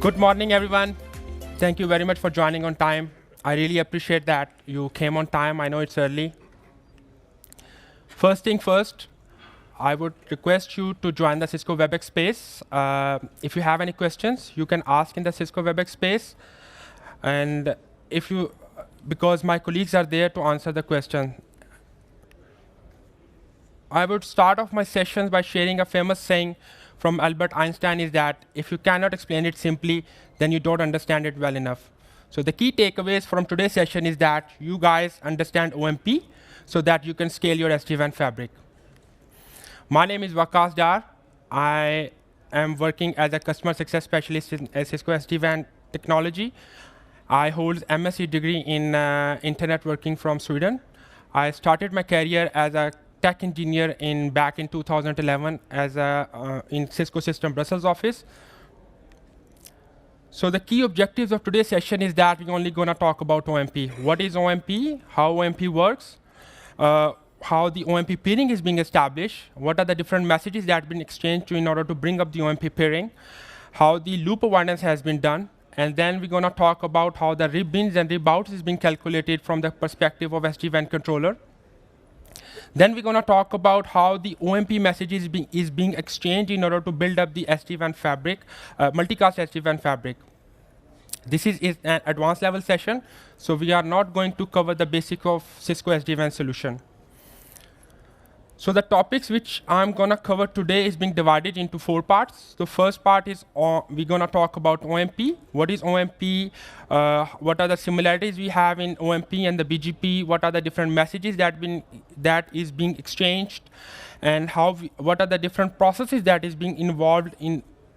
Good morning, everyone. Thank you very much for joining on time. I really appreciate that you came on time. I know it's early. First thing first, I would request you to join the Cisco WebEx space. If you have any questions, you can ask in the Cisco WebEx space. And because my colleagues are there to answer the question. I would start off my sessions by sharing a famous saying from Albert Einstein is that if you cannot explain it simply, then you don't understand it well enough. So the key takeaways from today's session is that you guys understand OMP so that you can scale your SD-WAN fabric. My name is Waqas Dar. I am working as a customer success specialist in Cisco SD-WAN technology. I hold MSc degree in internet working from Sweden. I started my career as a tech engineer back in 2011 as in Cisco System Brussels office. So the key objectives of today's session is that we're only going to talk about OMP. What is OMP? How OMP works? How the OMP peering is being established? What are the different messages that have been exchanged in order to bring up the OMP peering? How the loop avoidance has been done? And then we're going to talk about how the rib bins and rib outs is being calculated from the perspective of SD-WAN controller. Then we're going to talk about how the OMP message is being exchanged in order to build up the SD-WAN fabric, multicast SD-WAN fabric. This is an advanced level session, so we are not going to cover the basic of Cisco SD-WAN solution. So the topics which I'm going to cover today is being divided into 4 parts. The first part is we're going to talk about OMP. What is OMP? What are the similarities we have in OMP and the BGP? What are the different messages that is being exchanged? And what are the different processes that is being involved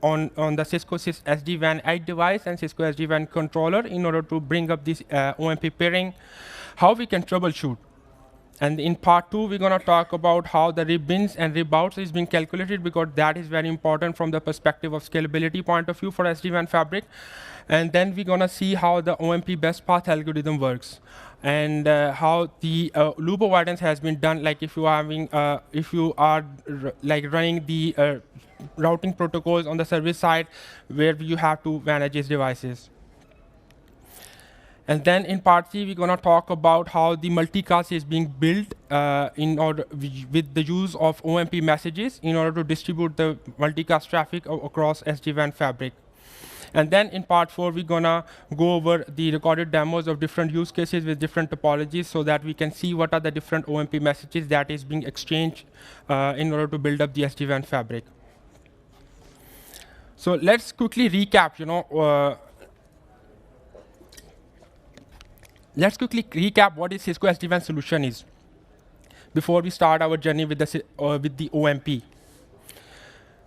on the Cisco SD-WAN edge device and Cisco SD-WAN controller in order to bring up this OMP pairing? How we can troubleshoot. And in part 2, we're going to talk about how the rib bins and rib outs is being calculated, because that is very important from the perspective of scalability point of view for SD-WAN fabric. And then we're going to see how the OMP best path algorithm works, and how the loop avoidance has been done. Like if you are running the routing protocols on the service side, where you have to manage these devices. And then in part 3, we're going to talk about how the multicast is being built with the use of OMP messages in order to distribute the multicast traffic across SD-WAN fabric. And then in part 4, we're going to go over the recorded demos of different use cases with different topologies so that we can see what are the different OMP messages that is being exchanged in order to build up the SD-WAN fabric. So let's quickly recap, Let's quickly recap what is Cisco SD-WAN solution is before we start our journey with the OMP.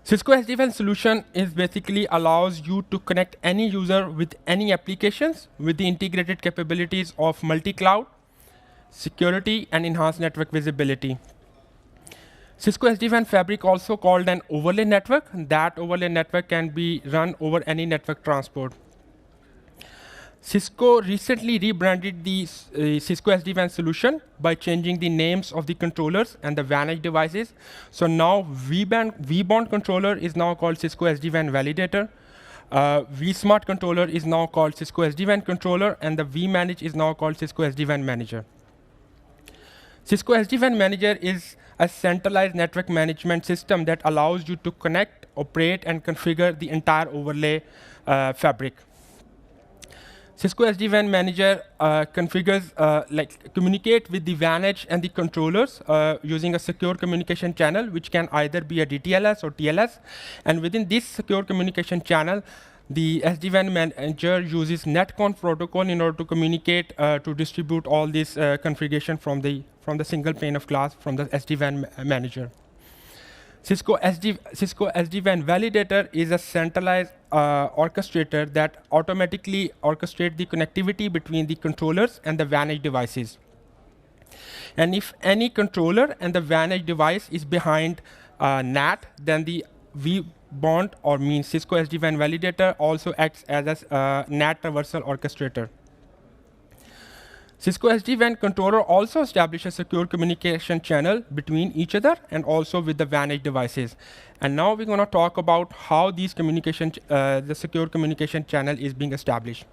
Cisco SD-WAN solution is basically allows you to connect any user with any applications with the integrated capabilities of multi-cloud, security, and enhanced network visibility. Cisco SD-WAN fabric, also called an overlay network. That overlay network can be run over any network transport. Cisco recently rebranded the Cisco SD-WAN solution by changing the names of the controllers and the WAN edge devices. So now vBond controller is now called Cisco SD-WAN validator. vSmart controller is now called Cisco SD-WAN controller, and the vManage is now called Cisco SD-WAN manager. Cisco SD-WAN manager is a centralized network management system that allows you to connect, operate, and configure the entire overlay fabric. Cisco SD-WAN manager communicate with the WAN edge and the controllers using a secure communication channel, which can either be a DTLS or TLS. And within this secure communication channel, the SD-WAN manager uses netconf protocol in order to communicate to distribute all this configuration from the single pane of glass from the SD-WAN manager. Cisco SD-WAN validator is a centralized orchestrator that automatically orchestrates the connectivity between the controllers and the WAN edge devices. And if any controller and the WAN edge device is behind NAT, then the vBond, or means Cisco SD-WAN validator, also acts as a NAT traversal orchestrator. Cisco SD-WAN controller also establishes a secure communication channel between each other and also with the WAN edge devices. And now we're going to talk about how these the secure communication channel is being established.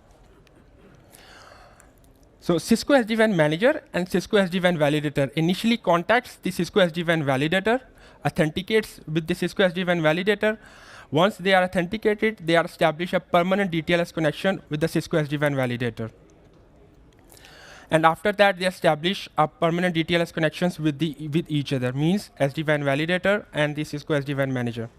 So Cisco SD-WAN manager and Cisco SD-WAN validator initially contacts the Cisco SD-WAN validator, authenticates with the Cisco SD-WAN validator. Once they are authenticated, they are establish a permanent DTLS connection with the Cisco SD-WAN validator. And after that, they establish a permanent DTLS connections with each other, means SD-WAN validator and the Cisco SD-WAN manager.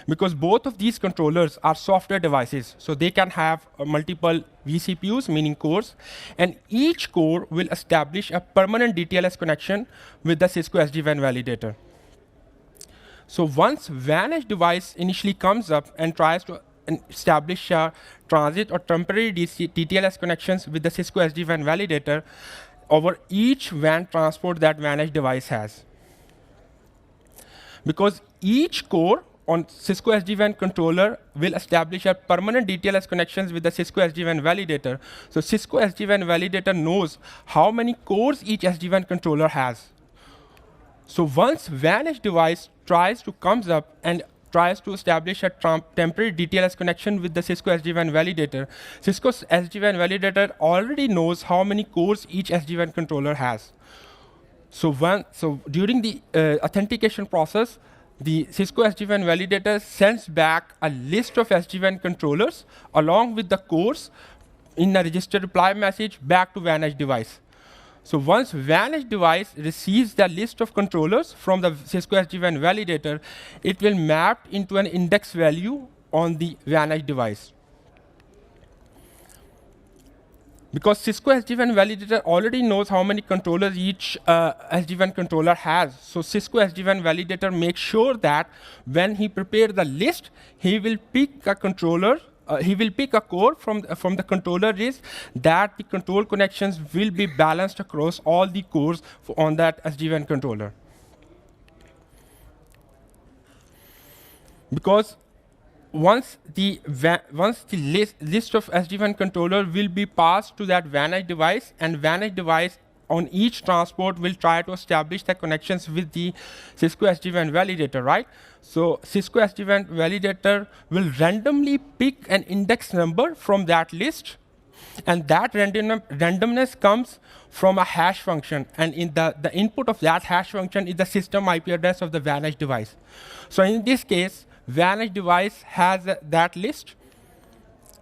Because both of these controllers are software devices, so they can have multiple vCPUs, meaning cores, and each core will establish a permanent DTLS connection with the Cisco SD-WAN validator. So once WAN edge device initially comes up and tries to establish a transit or temporary DTLS connections with the Cisco SD-WAN validator over each WAN transport that WAN edge device has. Because each core on Cisco SD-WAN controller will establish a permanent DTLS connections with the Cisco SD-WAN validator. So Cisco SD-WAN validator knows how many cores each SD-WAN controller has. So once WAN edge device comes up and tries to establish a temporary DTLS connection with the Cisco SD-WAN validator, Cisco's SD-WAN validator already knows how many cores each SD-WAN controller has. So during the authentication process, the Cisco SD-WAN validator sends back a list of SD-WAN controllers along with the cores in a registered reply message back to WAN edge device. So once WAN edge device receives the list of controllers from the Cisco SD-WAN validator, it will map into an index value on the WAN edge device. Because Cisco SD-WAN validator already knows how many controllers each SD-WAN controller has, so Cisco SD-WAN validator makes sure that when he prepares the list, he will pick a controller. He will pick a core from the controller list that the control connections will be balanced across all the cores on that SD-WAN controller. Because once the list of SD-WAN controller will be passed to that WAN edge device, and WAN edge device on each transport will try to establish the connections with the Cisco SD-WAN validator, right? So Cisco SD-WAN validator will randomly pick an index number from that list, and that randomness comes from a hash function, and in the input of that hash function is the system IP address of the WAN edge device. So in this case, WAN edge device has that list.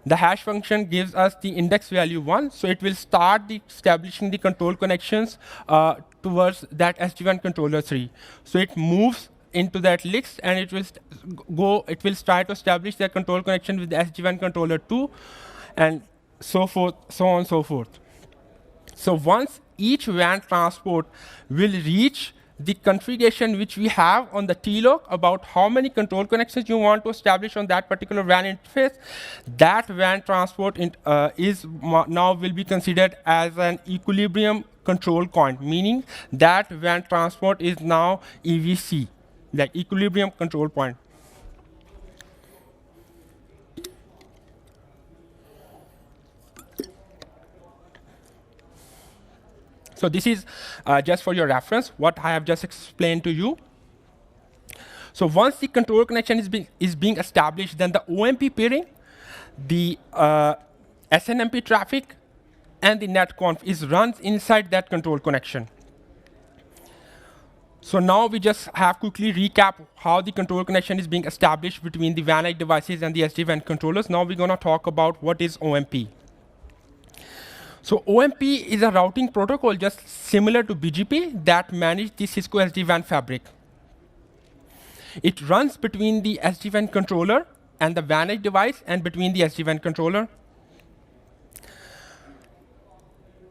The hash function gives us the index value 1, so it will start establishing the control connections towards that SD-WAN controller 3. So it moves into that list, and it will start to establish the control connection with the SD-WAN controller 2, and so forth, so on and so forth. So once each WAN transport will reach the configuration which we have on the TLOG about how many control connections you want to establish on that particular WAN interface, that WAN transport now will be considered as an equilibrium control point, meaning that WAN transport is now EVC, like equilibrium control point. So this is just for your reference, what I have just explained to you. So once the control connection is being established, then the OMP peering, the SNMP traffic, and the netconf runs inside that control connection. So now we just have quickly recap how the control connection is being established between the WAN edge devices and the SD-WAN controllers. Now we're going to talk about what is OMP. So OMP is a routing protocol just similar to BGP that manages the Cisco SD-WAN fabric. It runs between the SD-WAN controller and the WAN edge device, and between the SD-WAN controller.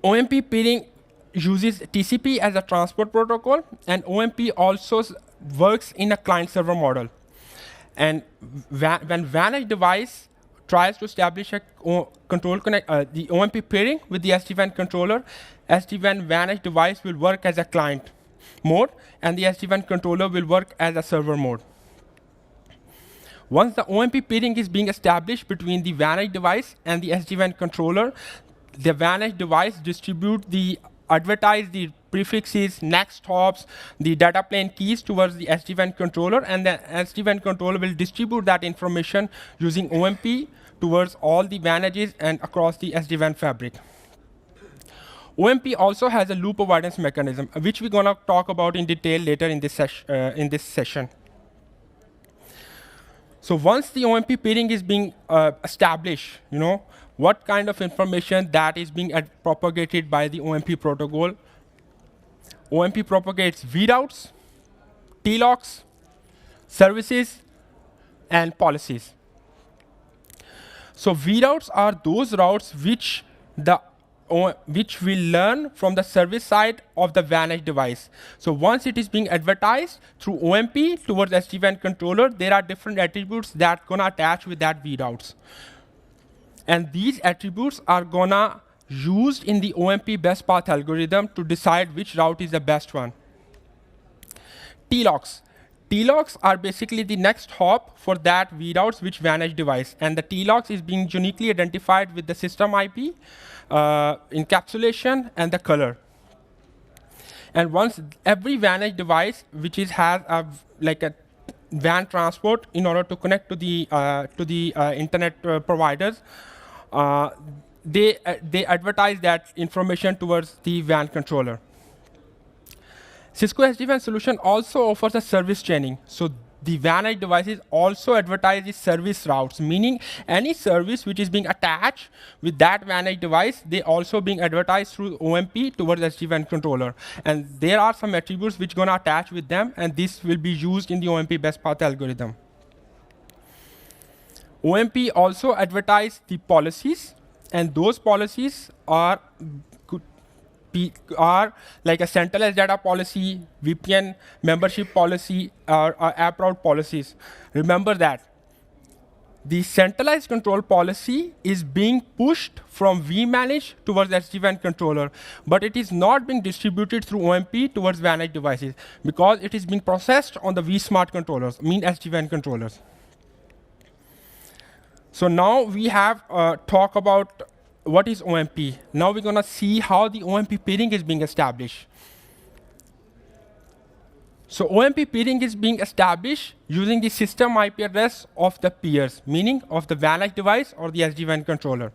OMP peering uses TCP as a transport protocol, and OMP also works in a client-server model. And when WAN edge device tries to establish a the OMP peering with the SD-WAN controller, SD-WAN WAN edge device will work as a client mode, and the SD-WAN controller will work as a server mode. Once the OMP peering is being established between the WAN edge device and the SD-WAN controller, the WAN edge device advertise the prefixes, next hops, the data plane keys towards the SD-WAN controller, and the SD-WAN controller will distribute that information using OMP towards all the WAN edges and across the SD-WAN fabric. OMP also has a loop avoidance mechanism, which we're gonna talk about in detail later in this session. So once the OMP peering is being established, what kind of information that is being propagated by the OMP protocol. OMP propagates vRoutes, TLOCs, services, and policies. So vRoutes are those routes which we learn from the service side of the WAN edge device. So once it is being advertised through OMP towards SD-WAN controller, there are different attributes that gonna attach with that vRoutes. And these attributes are gonna used in the OMP best path algorithm to decide which route is the best one. TLOCs. TLOCs are basically the next hop for that vRoutes which WAN edge device. And the TLOCs is being uniquely identified with the system IP, encapsulation, and the color. And once every WAN edge device which has a WAN transport in order to connect to the internet providers, they advertise that information towards the WAN controller. Cisco SD-WAN solution also offers a service chaining. So the WAN edge devices also advertise the service routes, meaning any service which is being attached with that WAN edge device, they also being advertised through OMP towards SD-WAN controller. And there are some attributes which gonna attach with them, and this will be used in the OMP best path algorithm. OMP also advertise the policies, and those policies are like a centralized data policy, VPN membership policy, or app route policies. Remember that the centralized control policy is being pushed from vManage towards SD-WAN controller, but it is not being distributed through OMP towards WAN edge devices because it is being processed on the vSmart controllers, mean SD-WAN controllers. So now we have talk about what is OMP. Now we're gonna see how the OMP peering is being established. So OMP peering is being established using the system IP address of the peers, meaning of the WAN edge device or the SD-WAN controller.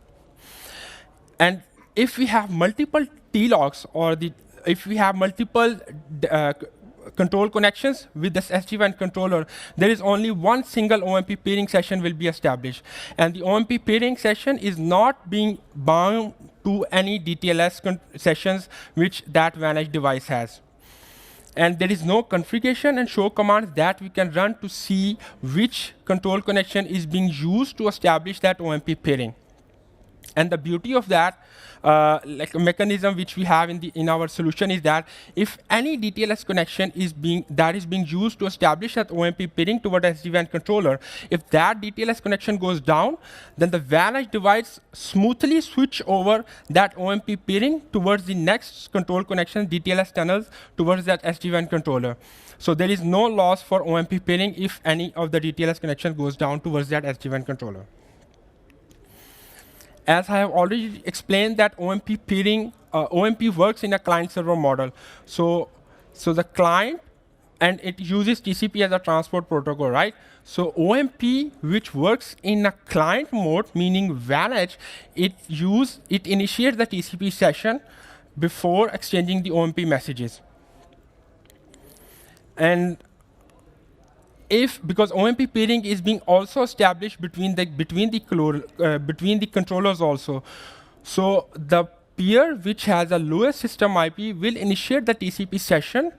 And if we have multiple TLOCs or if we have multiple control connections with this SD-WAN controller, there is only one single OMP peering session will be established. And the OMP peering session is not being bound to any DTLS sessions which that WAN edge device has. And there is no configuration and show commands that we can run to see which control connection is being used to establish that OMP peering. And the beauty of that like a mechanism which we have in our solution is that if any DTLS connection is being used to establish that OMP peering toward SD-WAN controller, if that DTLS connection goes down, then the WAN edge device smoothly switch over that OMP peering towards the next control connection, DTLS tunnels towards that SD-WAN controller. So there is no loss for OMP peering if any of the DTLS connection goes down towards that SD-WAN controller. As I have already explained that OMP peering, OMP works in a client-server model. So the client, and it uses TCP as a transport protocol, right? So OMP, which works in a client mode, meaning WAN edge, it initiates the TCP session before exchanging the OMP messages. And because OMP peering is being also established between the controllers also, so the peer which has a lowest system IP will initiate the TCP session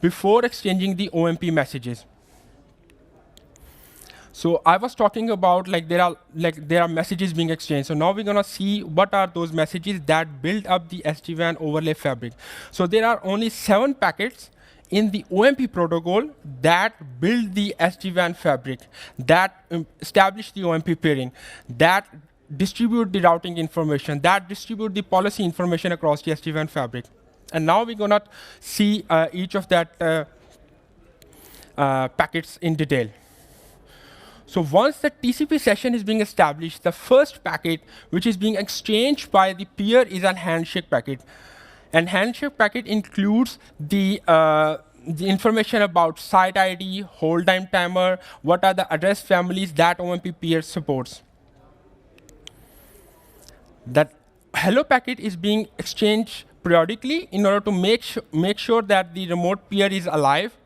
before exchanging the OMP messages. So I was talking about there are messages being exchanged. So now we're gonna see what are those messages that build up the SD-WAN overlay fabric. So there are only 7 packets in the OMP protocol that build the SD-WAN fabric, that establish the OMP peering, that distribute the routing information, that distribute the policy information across the SD-WAN fabric. And now we're gonna see each of that packets in detail. So once the TCP session is being established, the first packet which is being exchanged by the peer is a handshake packet. And handshake packet includes the information about site ID, hold time timer, what are the address families that OMP peer supports. That hello packet is being exchanged periodically in order to make sure that the remote peer is alive.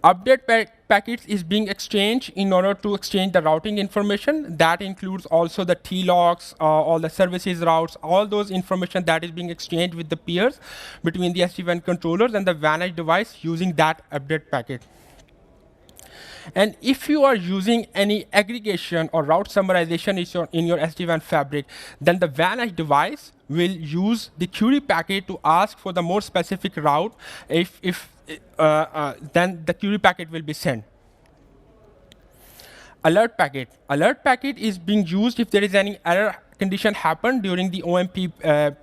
Update packets is being exchanged in order to exchange the routing information. That includes also the T-logs, all the services routes, all those information that is being exchanged with the peers between the SD-WAN controllers and the WAN edge device using that update packet. And if you are using any aggregation or route summarization in your SD-WAN fabric, then the WAN edge device will use the query packet to ask for the more specific route. Then the query packet will be sent. Alert packet. Alert packet is being used if there is any error condition happen during the OMP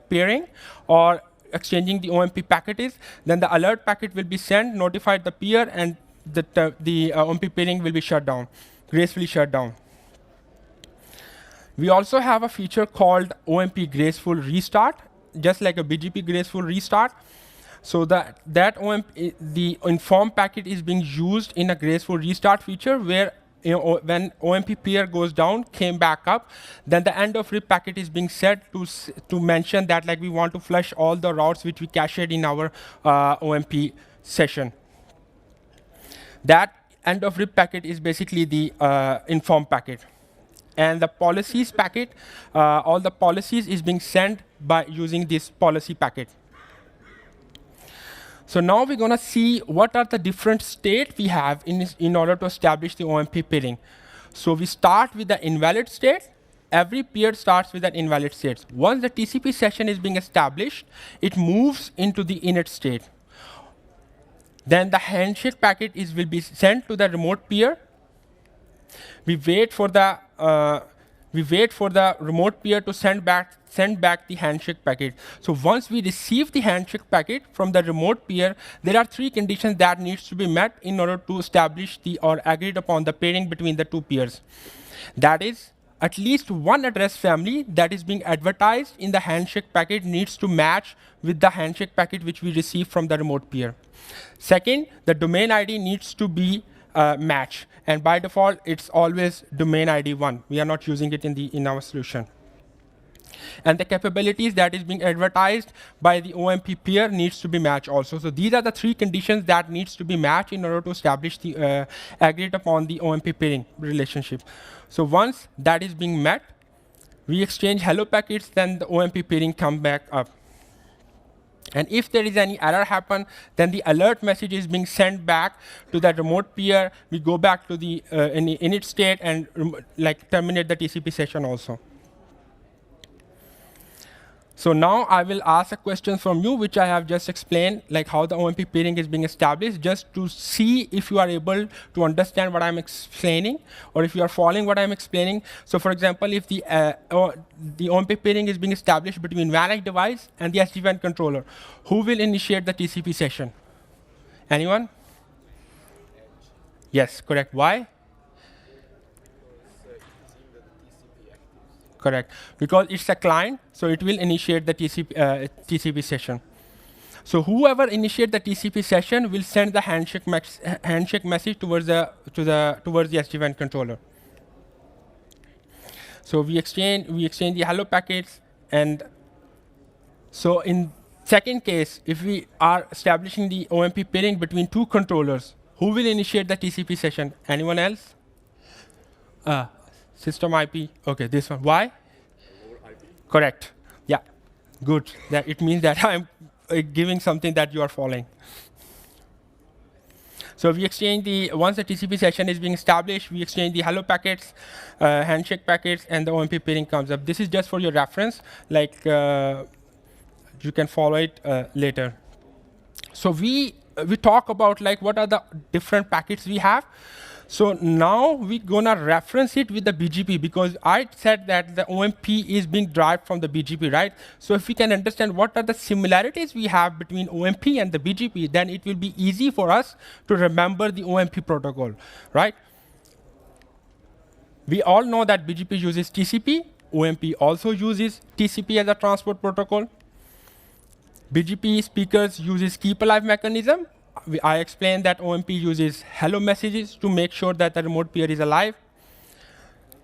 pairing or exchanging the OMP packages. Then the alert packet will be sent, notify the peer, and the OMP pairing will be shut down, gracefully shut down. We also have a feature called OMP graceful restart, just like a BGP graceful restart. So that OMP, the inform packet is being used in a graceful restart feature where when OMP peer goes down, came back up, then the end of RIP packet is being set to mention that like we want to flush all the routes which we cached in our OMP session. That end of RIP packet is basically the inform packet. And the policies packet, all the policies is being sent by using this policy packet. So now we're going to see what are the different states we have in order to establish the OMP peering. So we start with the invalid state. Every peer starts with an invalid state. Once the TCP session is being established, it moves into the init state. Then the handshake packet will be sent to the remote peer. We wait for the remote peer to send back the handshake packet. So once we receive the handshake packet from the remote peer, there are 3 conditions that needs to be met in order to establish or agreed upon the pairing between the 2 peers. That is, at least one address family that is being advertised in the handshake packet needs to match with the handshake packet which we receive from the remote peer. Second, the domain ID needs to be match, and by default it's always domain ID 1. We are not using it in our solution. And the capabilities that is being advertised by the OMP peer needs to be matched also. So these are the 3 conditions that needs to be matched in order to establish the agreed upon the OMP pairing relationship. So once that is being met, we exchange hello packets, then the OMP pairing come back up. And if there is any error happen, then the alert message is being sent back to that remote peer. We go back to the init state and terminate the TCP session also. So now I will ask a question from you, which I have just explained, like how the OMP pairing is being established, just to see if you are able to understand what I'm explaining, or if you are following what I'm explaining. So for example, if the OMP pairing is being established between WAN edge device and the SD-WAN controller, who will initiate the TCP session? Anyone? Yes, correct. Why? Correct, because it's a client, so it will initiate the TCP session. So whoever initiates the TCP session will send the handshake message towards the SD-WAN controller. So we exchange the hello packets, and so in second case, if we are establishing the OMP pairing between 2 controllers, who will initiate the TCP session? Anyone else? System IP. Okay, this one. Why? Correct. Yeah, good. That it means that I'm giving something that you are following. So we exchange once the TCP session is being established, we exchange the hello packets, handshake packets, and the OMP pairing comes up. This is just for your reference. Like you can follow it later. So we talk about like what are the different packets we have. So now we're gonna reference it with the BGP, because I said that the OMP is being derived from the BGP, right? So if we can understand what are the similarities we have between OMP and the BGP, then it will be easy for us to remember the OMP protocol, right? We all know that BGP uses TCP. OMP also uses TCP as a transport protocol. BGP speakers uses keep alive mechanism. I explained that OMP uses hello messages to make sure that the remote peer is alive.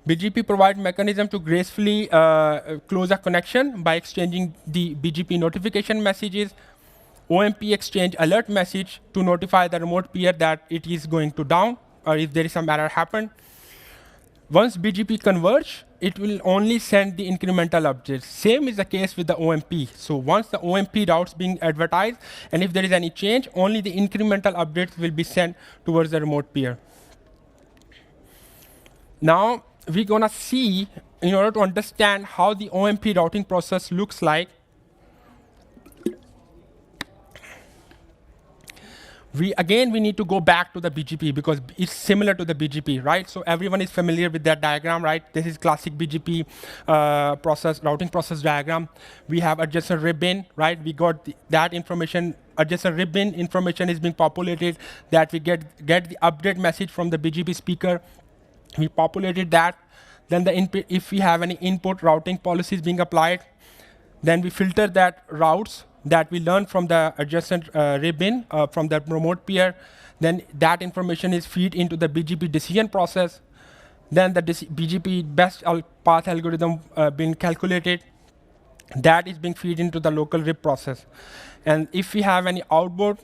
BGP provides mechanism to gracefully close a connection by exchanging the BGP notification messages. OMP exchange alert message to notify the remote peer that it is going to down or if there is some error happen. Once BGP converge, it will only send the incremental updates. Same is the case with the OMP. So once the OMP routes being advertised, and if there is any change, only the incremental updates will be sent towards the remote peer. Now, we're gonna see, in order to understand how the OMP routing process looks like, we need to go back to the BGP because it's similar to the BGP, right? So everyone is familiar with that diagram, right? This is classic BGP routing process diagram. We have adjacent ribbon, right? We got that information. Adjacent ribbon information is being populated. That we get the update message from the BGP speaker. We populated that. Then the input, if we have any input routing policies being applied, then we filter that routes that we learn from the adjacent ribbon from the remote peer. Then that information is feed into the BGP decision process. Then the BGP best path algorithm being calculated. That is being feed into the local RIP process. And if we have any output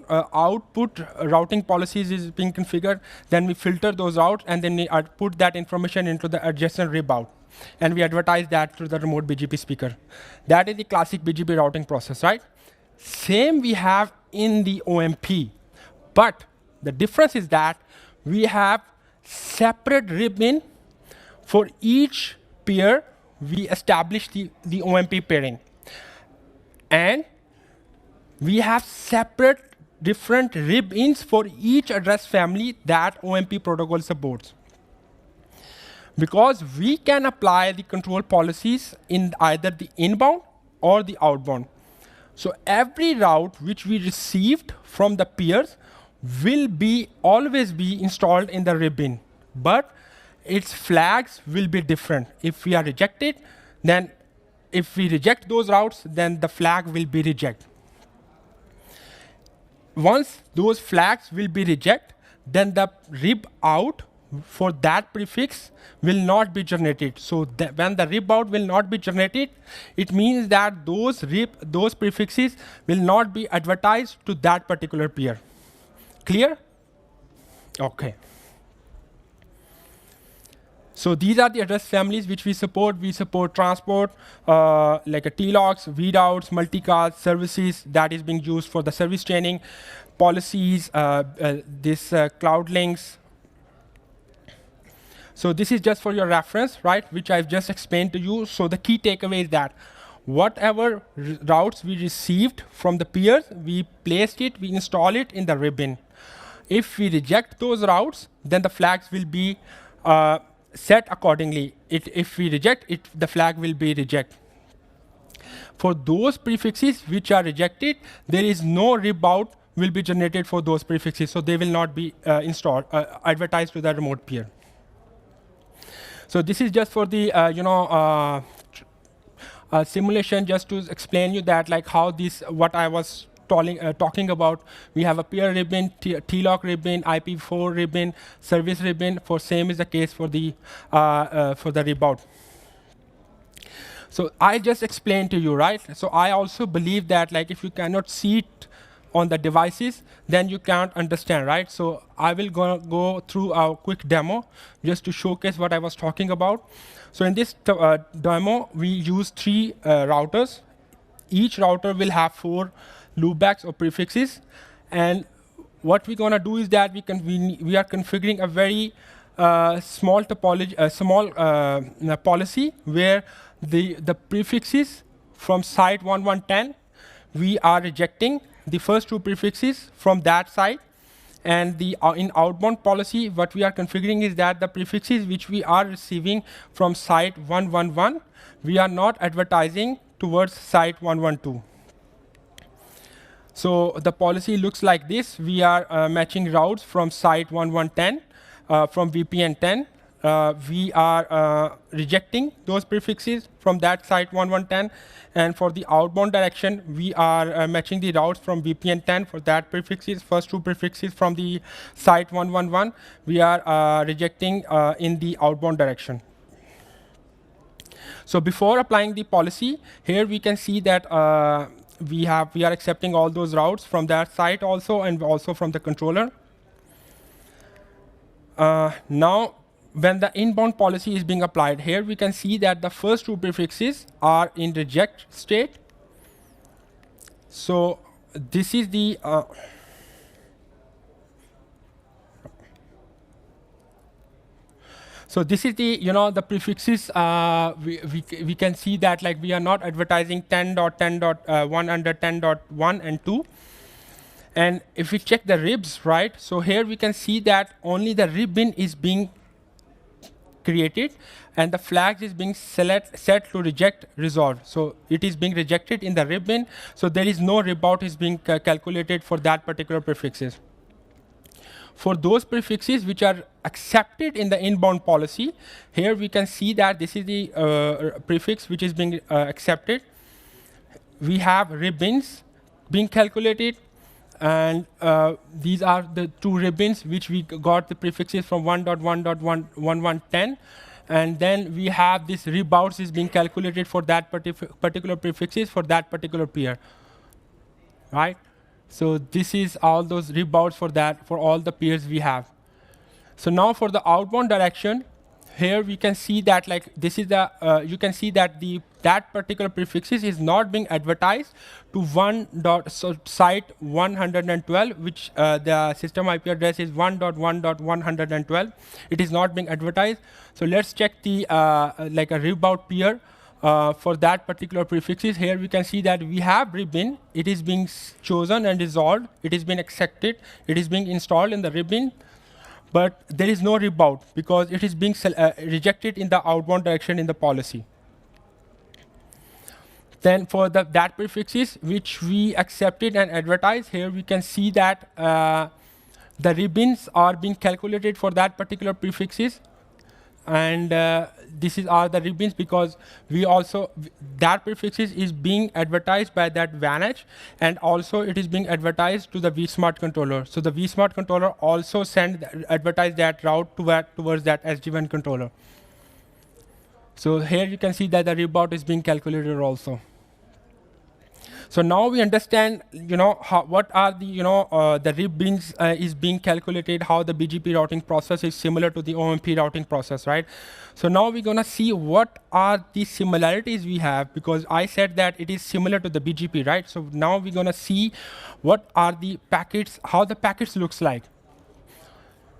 routing policies is being configured, then we filter those out and then we put that information into the adjacent RIP out. And we advertise that to the remote BGP speaker. That is the classic BGP routing process, right? Same we have in the OMP, but the difference is that we have separate ribbon for each peer. We establish the OMP pairing, and we have separate different ribbons for each address family that OMP protocol supports. Because we can apply the control policies in either the inbound or the outbound. So every route which we received from the peers will always be installed in the ribbon, but its flags will be different. If we are rejected, then if we reject those routes, then the flag will be reject. Once those flags will be reject, then the RIB out for that prefix will not be generated. So when the RIB out will not be generated, it means that those prefixes will not be advertised to that particular peer. Clear? Okay. So these are the address families which we support. We support transport, like a TLOCs, VDouts, multicast, services that is being used for the service training, policies, cloud links. So this is just for your reference, right, which I've just explained to you. So the key takeaway is that whatever routes we received from the peers, we placed it, we install it in the ribbon. If we reject those routes, then the flags will be set accordingly. If we reject it, the flag will be reject. For those prefixes which are rejected, there is no RIB out will be generated for those prefixes, so they will not be advertised to the remote peer. So this is just for the simulation, just to explain you that like how this, what I was talking about. We have a peer ribbon, TLOC ribbon, IP4 ribbon, service ribbon. For same is the case for the RIB out. So I just explained to you, right? So I also believe that like if you cannot see it on the devices, then you can't understand, right? So I will go through a quick demo just to showcase what I was talking about. So in this demo, we use 3 routers. Each router will have 4 loopbacks or prefixes. And what we're gonna do is that we are configuring a very small topology, policy where the prefixes from site 1110, we are rejecting the first 2 prefixes from that site. And in outbound policy, what we are configuring is that the prefixes which we are receiving from site 111, we are not advertising towards site 112. So the policy looks like this. We are matching routes from site 1110 from VPN 10 we are rejecting those prefixes from that site 1110. And for the outbound direction, we are matching the routes from VPN 10 for that prefixes. First two prefixes from the site 111, we are rejecting in the outbound direction. So before applying the policy, here we can see that we are accepting all those routes from that site also, and also from the controller. Now, when the inbound policy is being applied, here we can see that the first two prefixes are in reject state. So this is the so this is the the prefixes. We can see that like we are not advertising 10.10.1 under 10.1 and 2. And if we check the ribs, right? So here we can see that only the ribbon is being created, and the flags is being set to reject resolved. So it is being rejected in the ribbon. So there is no rib out is being calculated for that particular prefixes. For those prefixes which are accepted in the inbound policy, here we can see that this is the prefix which is being accepted. We have ribbons being calculated, and these are the two ribbons which we got the prefixes from 1.1.1110. And then we have this rib outs is being calculated for that particular prefixes for that particular peer, right? So this is all those rib outs for that, for all the peers we have. So now for the outbound direction, here we can see that like this is the, you can see that that particular prefixes is not being advertised to site 112, which the system IP address is 1.1.112. It is not being advertised. So let's check the like a rib out peer for that particular prefixes. Here we can see that we have ribbon. It is being chosen and resolved. It is being accepted. It is being installed in the ribbon. But there is no rib out because it is being rejected in the outbound direction in the policy. Then for that prefixes which we accepted and advertised, here we can see that the ribbons are being calculated for that particular prefixes. And this are the ribbons because we also, that prefixes is being advertised by that VANEDGE, and also it is being advertised to the vSmart controller. So the vSmart controller also advertise that route towards that SD-WAN controller. So here you can see that the rib out is being calculated also. So now we understand, what are the, the ribbons is being calculated, how the BGP routing process is similar to the OMP routing process, right? So now we're gonna see what are the similarities we have, because I said that it is similar to the BGP, right? So now we're gonna see what are the packets, how the packets looks like.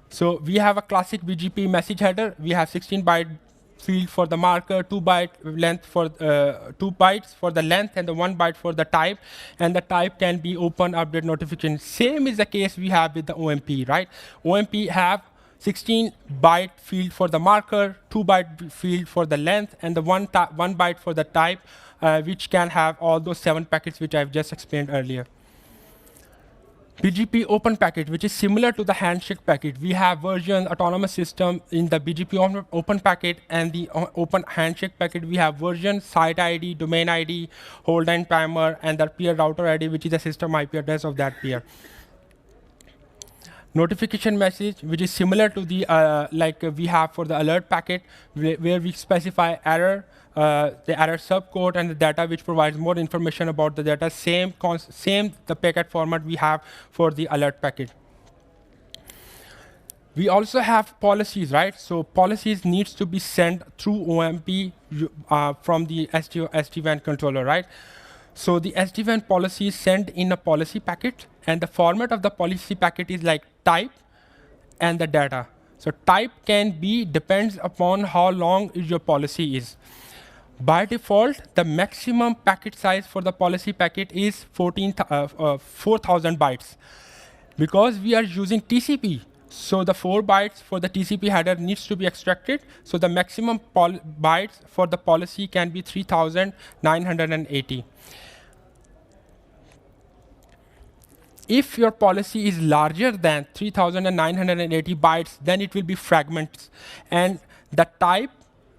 So we have a classic BGP message header. We have 16-byte field for the marker, 2 byte length for 2 bytes for the length, and the 1 byte for the type, and the type can be open, update, notification. Same is the case we have with the OMP, right? OMP have 16-byte field for the marker, 2-byte field for the length, and the 1 byte for the type, which can have all those 7 packets which I've just explained earlier. BGP open packet, which is similar to the handshake packet. We have version autonomous system in the BGP open packet, and the open handshake packet, we have version, site ID, domain ID, hold and timer, and the peer router ID, which is the system IP address of that peer. Notification message, which is similar to the like we have for the alert packet, where we specify error, the error subcode, and the data which provides more information about the data. Same the packet format we have for the alert packet. We also have policies, right? So policies needs to be sent through OMP from the SD-WAN controller, right? So the SD-WAN policy is sent in a policy packet, and the format of the policy packet is like type and the data. So type can be, depends upon how long your policy is. By default, the maximum packet size for the policy packet is 4,000 bytes. Because we are using TCP, so the 4 bytes for the TCP header needs to be extracted. So the maximum bytes for the policy can be 3,980. If your policy is larger than 3,980 bytes, then it will be fragments. And the type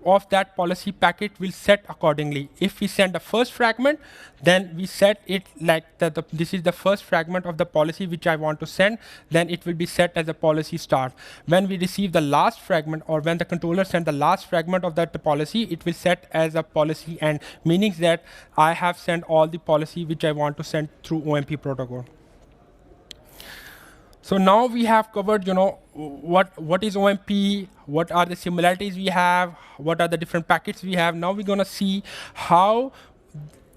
of that policy packet will set accordingly. If we send the first fragment, then we set it like that this is the first fragment of the policy which I want to send, then it will be set as a policy start. When we receive the last fragment, or when the controller sends the last fragment of that policy, it will set as a policy end, meaning that I have sent all the policy which I want to send through OMP protocol. So now we have covered, what is OMP, what are the similarities we have, what are the different packets we have. Now we're going to see how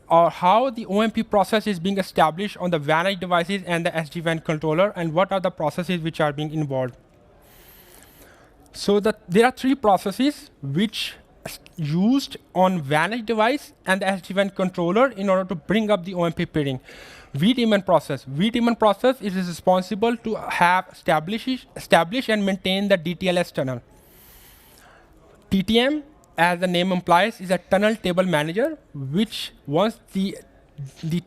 the OMP process is being established on the WAN edge devices and the SD-WAN controller, and what are the processes which are being involved. So there are three processes which used on WAN edge device and the SD-WAN controller in order to bring up the OMP peering. VDMN process. VDMN process is responsible to have establish and maintain the DTLS tunnel. TTM, as the name implies, is a tunnel table manager, which once the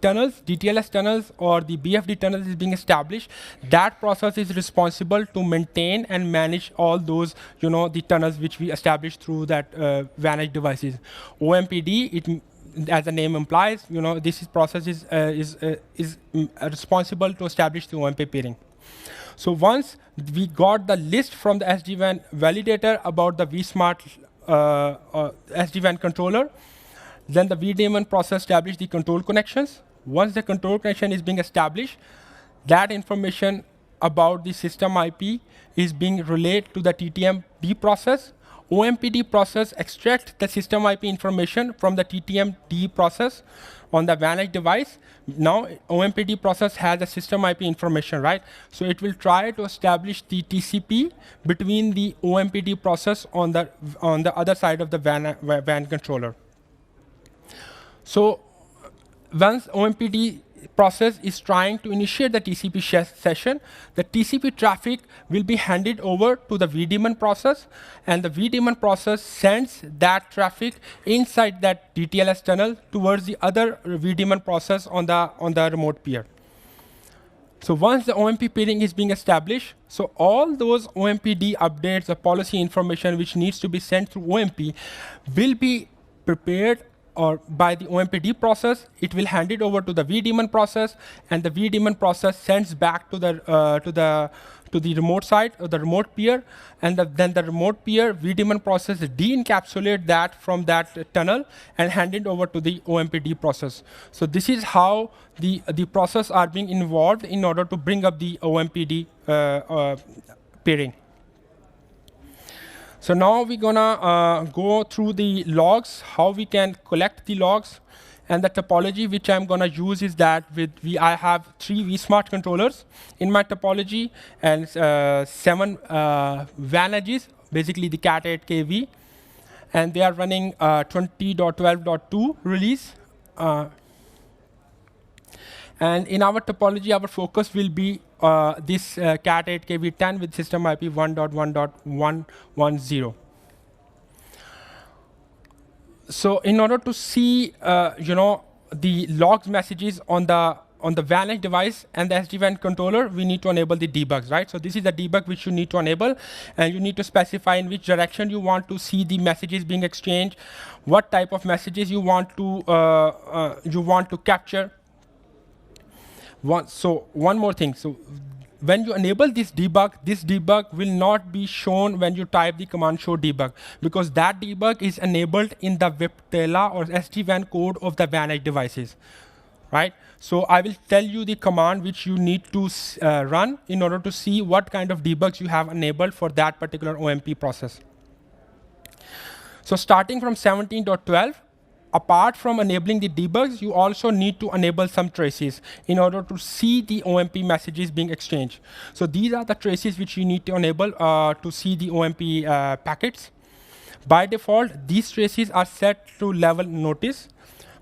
tunnels, DTLS tunnels or the BFD tunnels is being established, that process is responsible to maintain and manage all those, the tunnels which we established through that WAN edge devices. OMPD, as the name implies, this process is responsible to establish the OMP peering. So once we got the list from the SD-WAN validator about the vSmart SD-WAN controller, then the VDMN process established the control connections. Once the control connection is being established, that information about the system IP is being relayed to the TTMD process. OMPD process extracts the system IP information from the TTMD process on the WAN edge device. Now, OMPD process has the system IP information, right? So it will try to establish the TCP between the OMPD process on the other side of the WAN controller. So once OMPD process is trying to initiate the TCP session, the TCP traffic will be handed over to the VDMN process, and the VDMN process sends that traffic inside that DTLS tunnel towards the other VDMN process on the remote peer. So once the OMP peering is being established, so all those OMPD updates, the policy information which needs to be sent through OMP will be prepared or by the OMPD process. It will hand it over to the VDMN process, and the VDMN process sends back to the remote side or the remote peer, and then the remote peer VDMN process de-encapsulate that from that tunnel and hand it over to the OMPD process. So this is how the process are being involved in order to bring up the OMPD peering. So now we're gonna go through the logs, how we can collect the logs, and the topology which I'm gonna use is that I have 3 vSmart controllers in my topology and 7 WAN edges, basically the Cat8 KV, and they are running 20.12.2 release. And in our topology, our focus will be this Cat8 KV10 with system IP 1.1.110. So in order to see, the logs messages on the WAN edge device and the SD-WAN controller, we need to enable the debugs, right? So this is the debug which you need to enable, and you need to specify in which direction you want to see the messages being exchanged, what type of messages you want to capture. One more thing. So when you enable this debug will not be shown when you type the command show debug, because that debug is enabled in the Viptela or SD-WAN code of the WAN edge devices, right? So I will tell you the command which you need to run in order to see what kind of debugs you have enabled for that particular OMP process. So starting from 17.12, apart from enabling the debugs, you also need to enable some traces in order to see the OMP messages being exchanged. So these are the traces which you need to enable to see the OMP packets. By default, these traces are set to level notice.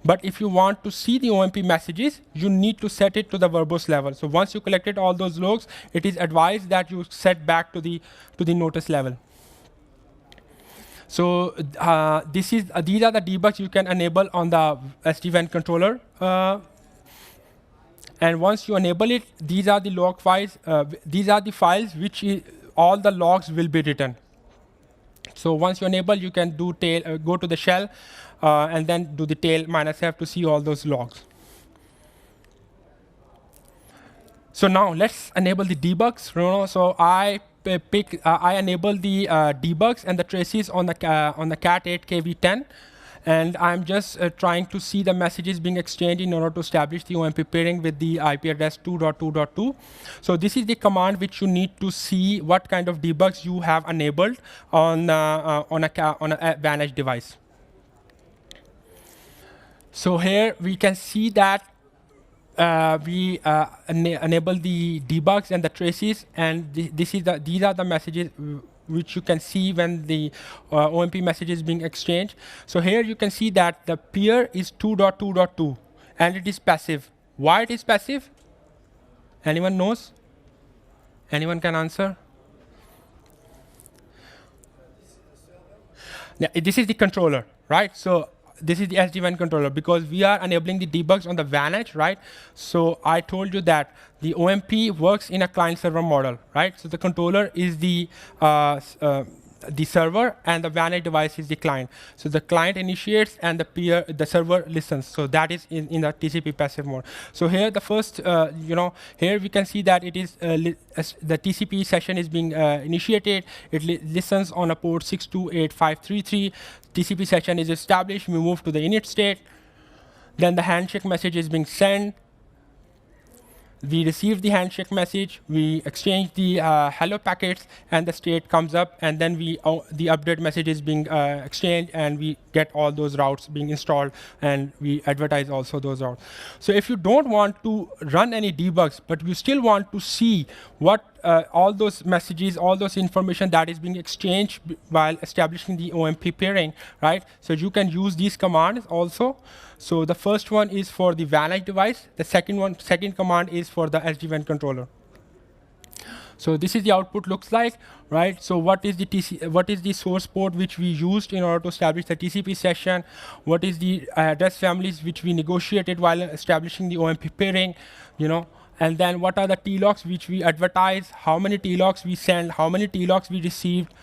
But if you want to see the OMP messages, you need to set it to the verbose level. So once you collected all those logs, it is advised that you set back to the notice level. So these are the debugs you can enable on the SD-WAN controller. And once you enable it, these are the log files. These are the files which all the logs will be written. So once you enable, you can do tail, go to the shell, and then do the tail -f to see all those logs. So now let's enable the debugs. So I enable the debugs and the traces on the Cat8 KV10. And I'm just trying to see the messages being exchanged in order to establish the OMP pairing with the IP address 2.2.2. So this is the command which you need to see what kind of debugs you have enabled on a WAN edge device. So here we can see that we enable the debugs and the traces, and these are the messages which you can see when the OMP message is being exchanged. So here you can see that the peer is 2.2.2 and it is passive. Why it is passive? Anyone knows? Anyone can answer? Yeah, this is the controller, right? So this is the SD-WAN controller because we are enabling the debugs on the WAN edge, right? So I told you that the OMP works in a client-server model, right? So the controller is the server and the WAN edge device is the client. So the client initiates and the server listens. So that is in the TCP passive mode. So here the first, here we can see that it is the TCP session is being initiated. It listens on a port 628533. TCP session is established. We move to the init state. Then the handshake message is being sent. We receive the handshake message, we exchange the hello packets, and the state comes up, and then the update message is being exchanged, and we get all those routes being installed, and we advertise also those routes. So if you don't want to run any debugs, but you still want to see what all those messages, all those information that is being exchanged while establishing the OMP pairing, right? So you can use these commands also. So the first one is for the WAN edge device. The second command is for the SD-WAN controller. So this is the output looks like, right? So what is the source port which we used in order to establish the TCP session? What is the address families which we negotiated while establishing the OMP pairing, And then what are the TLOCs which we advertise, how many TLOCs we send, how many TLOCs we received,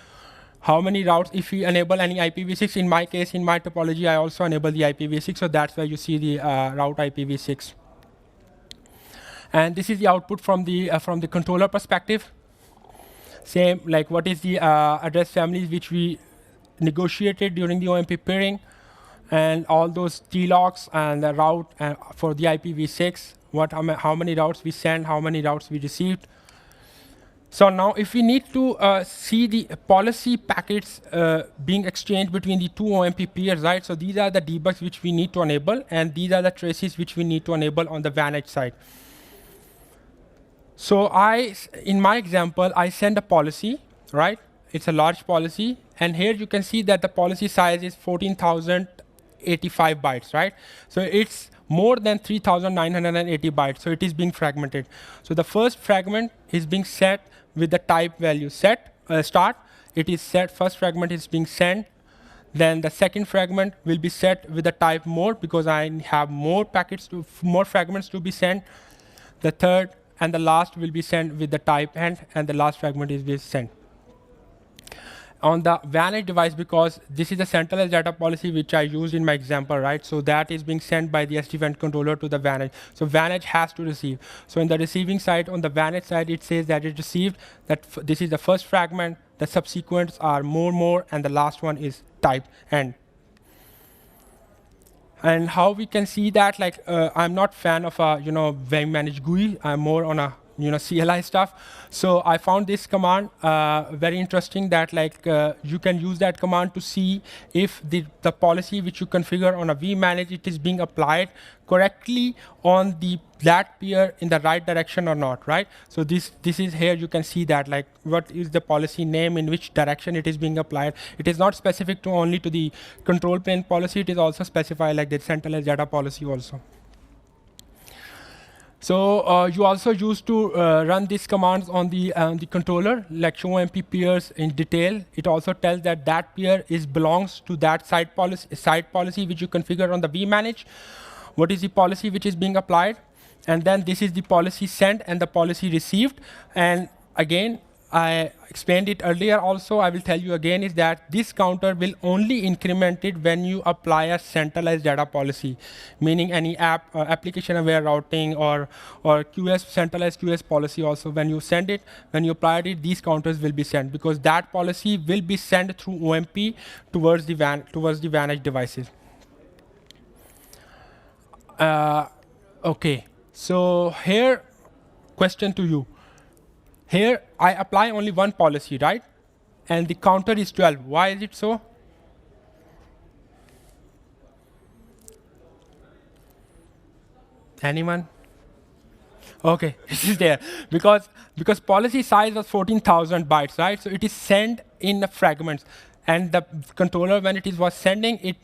how many routes, if we enable any IPv6. In my case, in my topology, I also enable the IPv6, so that's where you see the route IPv6. And this is the output from the controller perspective. Same, like what is the address families which we negotiated during the OMP pairing, and all those TLOCs and the route for the IPv6, how many routes we sent, how many routes we received. So now if we need to see the policy packets being exchanged between the two OMP peers, right? So these are the debugs which we need to enable, and these are the traces which we need to enable on the WAN edge side. So in my example, I send a policy, right? It's a large policy, and here you can see that the policy size is 14,085 bytes, right? So it's more than 3,980 bytes, so it is being fragmented. So the first fragment is being set with the type value start. It is set, first fragment is being sent. Then the second fragment will be set with the type more because I have more fragments to be sent. The third and the last will be sent with the type end, and the last fragment is being sent. On the WAN edge device, because this is the centralized data policy which I used in my example, right? So that is being sent by the SD-WAN controller to the WAN edge. So WAN edge has to receive. So in the receiving side, on the WAN edge side, it says that it received, that this is the first fragment, the subsequents are more, and the last one is type end. And how we can see that, like, I'm not fan of a, very managed GUI. I'm more on a, CLI stuff. So I found this command very interesting, that you can use that command to see if the policy which you configure on a vManage, it is being applied correctly on that peer in the right direction or not, right? So this is here you can see that, like, what is the policy name, in which direction it is being applied. It is not specific to only to the control plane policy, it is also specified like the centralized data policy also. So you also used to run these commands on the controller, like show OMP peers in detail. It also tells that peer belongs to that site policy which you configure on the vManage. What is the policy which is being applied? And then this is the policy sent and the policy received. And again, I explained it earlier also, I will tell you again, is that this counter will only increment it when you apply a centralized data policy, meaning any application-aware routing or QS, centralized QS policy also. When you send it, when you apply it, these counters will be sent because that policy will be sent through OMP towards the WAN edge devices. Okay, so here, question to you. Here, I apply only one policy, right? And the counter is 12. Why is it so? Anyone? Okay, this is there. Because policy size was 14,000 bytes, right? So it is sent in the fragments. And the controller, when it was sending, it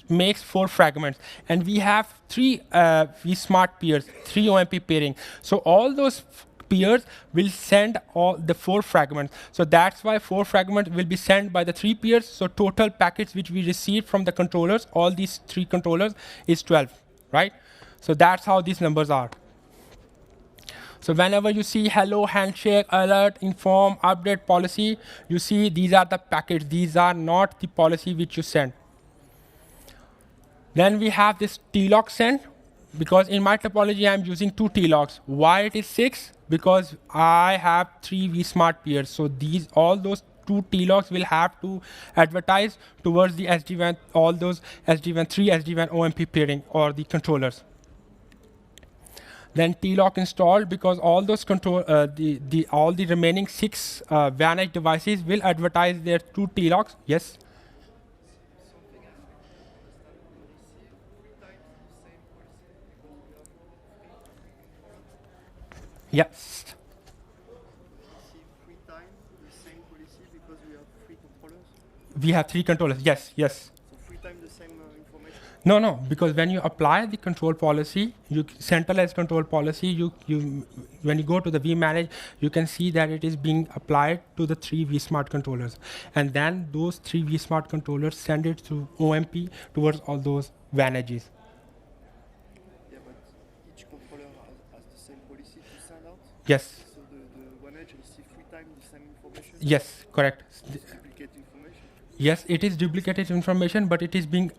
makes 4 fragments. And we have 3 vSmart peers, 3 OMP pairing. So all those peers will send all the 4 fragments. So that's why 4 fragments will be sent by the 3 peers. So total packets which we received from the controllers, all these 3 controllers, is 12, right? So that's how these numbers are. So whenever you see hello, handshake, alert, inform, update, policy, you see these are the packets. These are not the policy which you send. Then we have this TLOC send. Because in my topology, I'm using 2 TLOCs. Why it is 6? Because I have 3 vSmart peers. So all those 2 TLOCs will have to advertise towards the SD-WAN, all those SD-WAN 3 SD-WAN OMP pairing or the controllers. Then TLOC installed because all those all the remaining 6 WAN edge devices will advertise their 2 TLOCs. Yes. Yes. We have 3 controllers. Yes, yes. So 3 times the same information? No, because when you apply the control policy, centralized control policy, when you go to the vManage, you can see that it is being applied to the 3 vSmart controllers. And then those 3 vSmart controllers send it through OMP towards all those WAN edges. Yes. So the one edge receives 3 times the same information? Yes, correct. Duplicate information? Yes, it is duplicated information, but it is being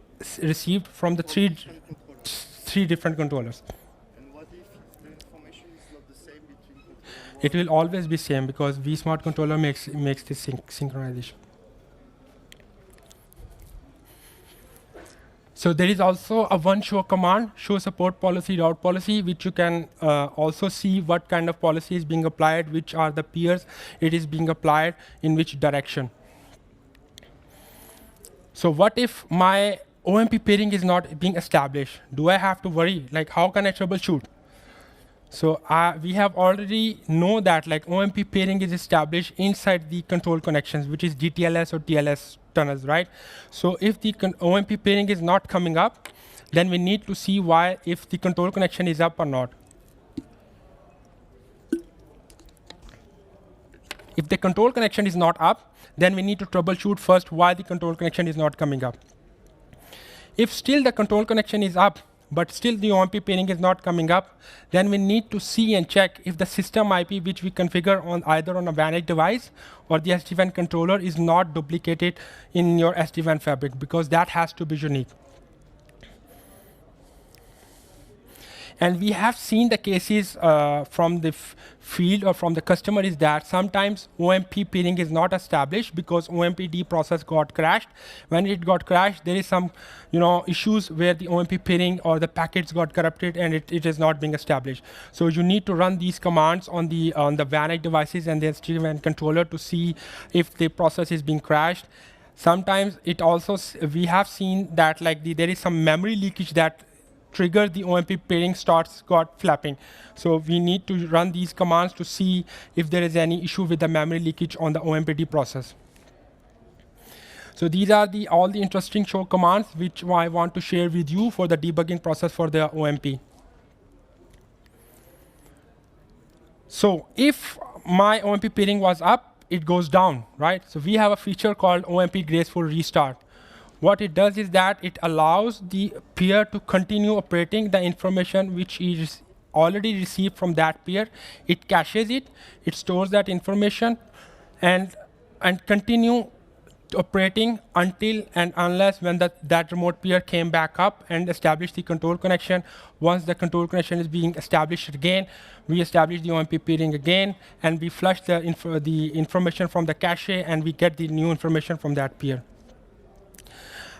received from the three different controllers. And what if the information is not the same between controller 1? It will always be same because vSmart controller makes this synchronization. So there is also a one show command, show support policy, route policy, which you can also see what kind of policy is being applied, which are the peers it is being applied, in which direction. So what if my OMP pairing is not being established? Do I have to worry? Like, how can I troubleshoot? So we have already know that like OMP pairing is established inside the control connections, which is GTLS or TLS tunnels, right? So if the OMP pairing is not coming up, then we need to see why, if the control connection is up or not. If the control connection is not up, then we need to troubleshoot first why the control connection is not coming up. If still the control connection is up, but still the OMP pairing is not coming up, then we need to see and check if the system IP which we configure on either on a WAN edge device or the SD-WAN controller is not duplicated in your SD-WAN fabric, because that has to be unique. And we have seen the cases from the field or from the customer is that sometimes OMP pairing is not established because OMPD process got crashed. When it got crashed, there is some issues where the OMP pairing or the packets got corrupted and it is not being established. So you need to run these commands on the WAN edge devices and the SD-WAN controller to see if the process is being crashed. Sometimes it also, we have seen that like there is some memory leakage that trigger the OMP pairing got flapping. So we need to run these commands to see if there is any issue with the memory leakage on the OMPD process. So these are all the interesting show commands which I want to share with you for the debugging process for the OMP. So if my OMP pairing was up, it goes down, right? So we have a feature called OMP graceful restart. What it does is that it allows the peer to continue operating the information which is already received from that peer. It caches it, it stores that information, and continue operating until and unless when that remote peer came back up and established the control connection. Once the control connection is being established again, we establish the OMP peering again, and we flush the information from the cache, and we get the new information from that peer.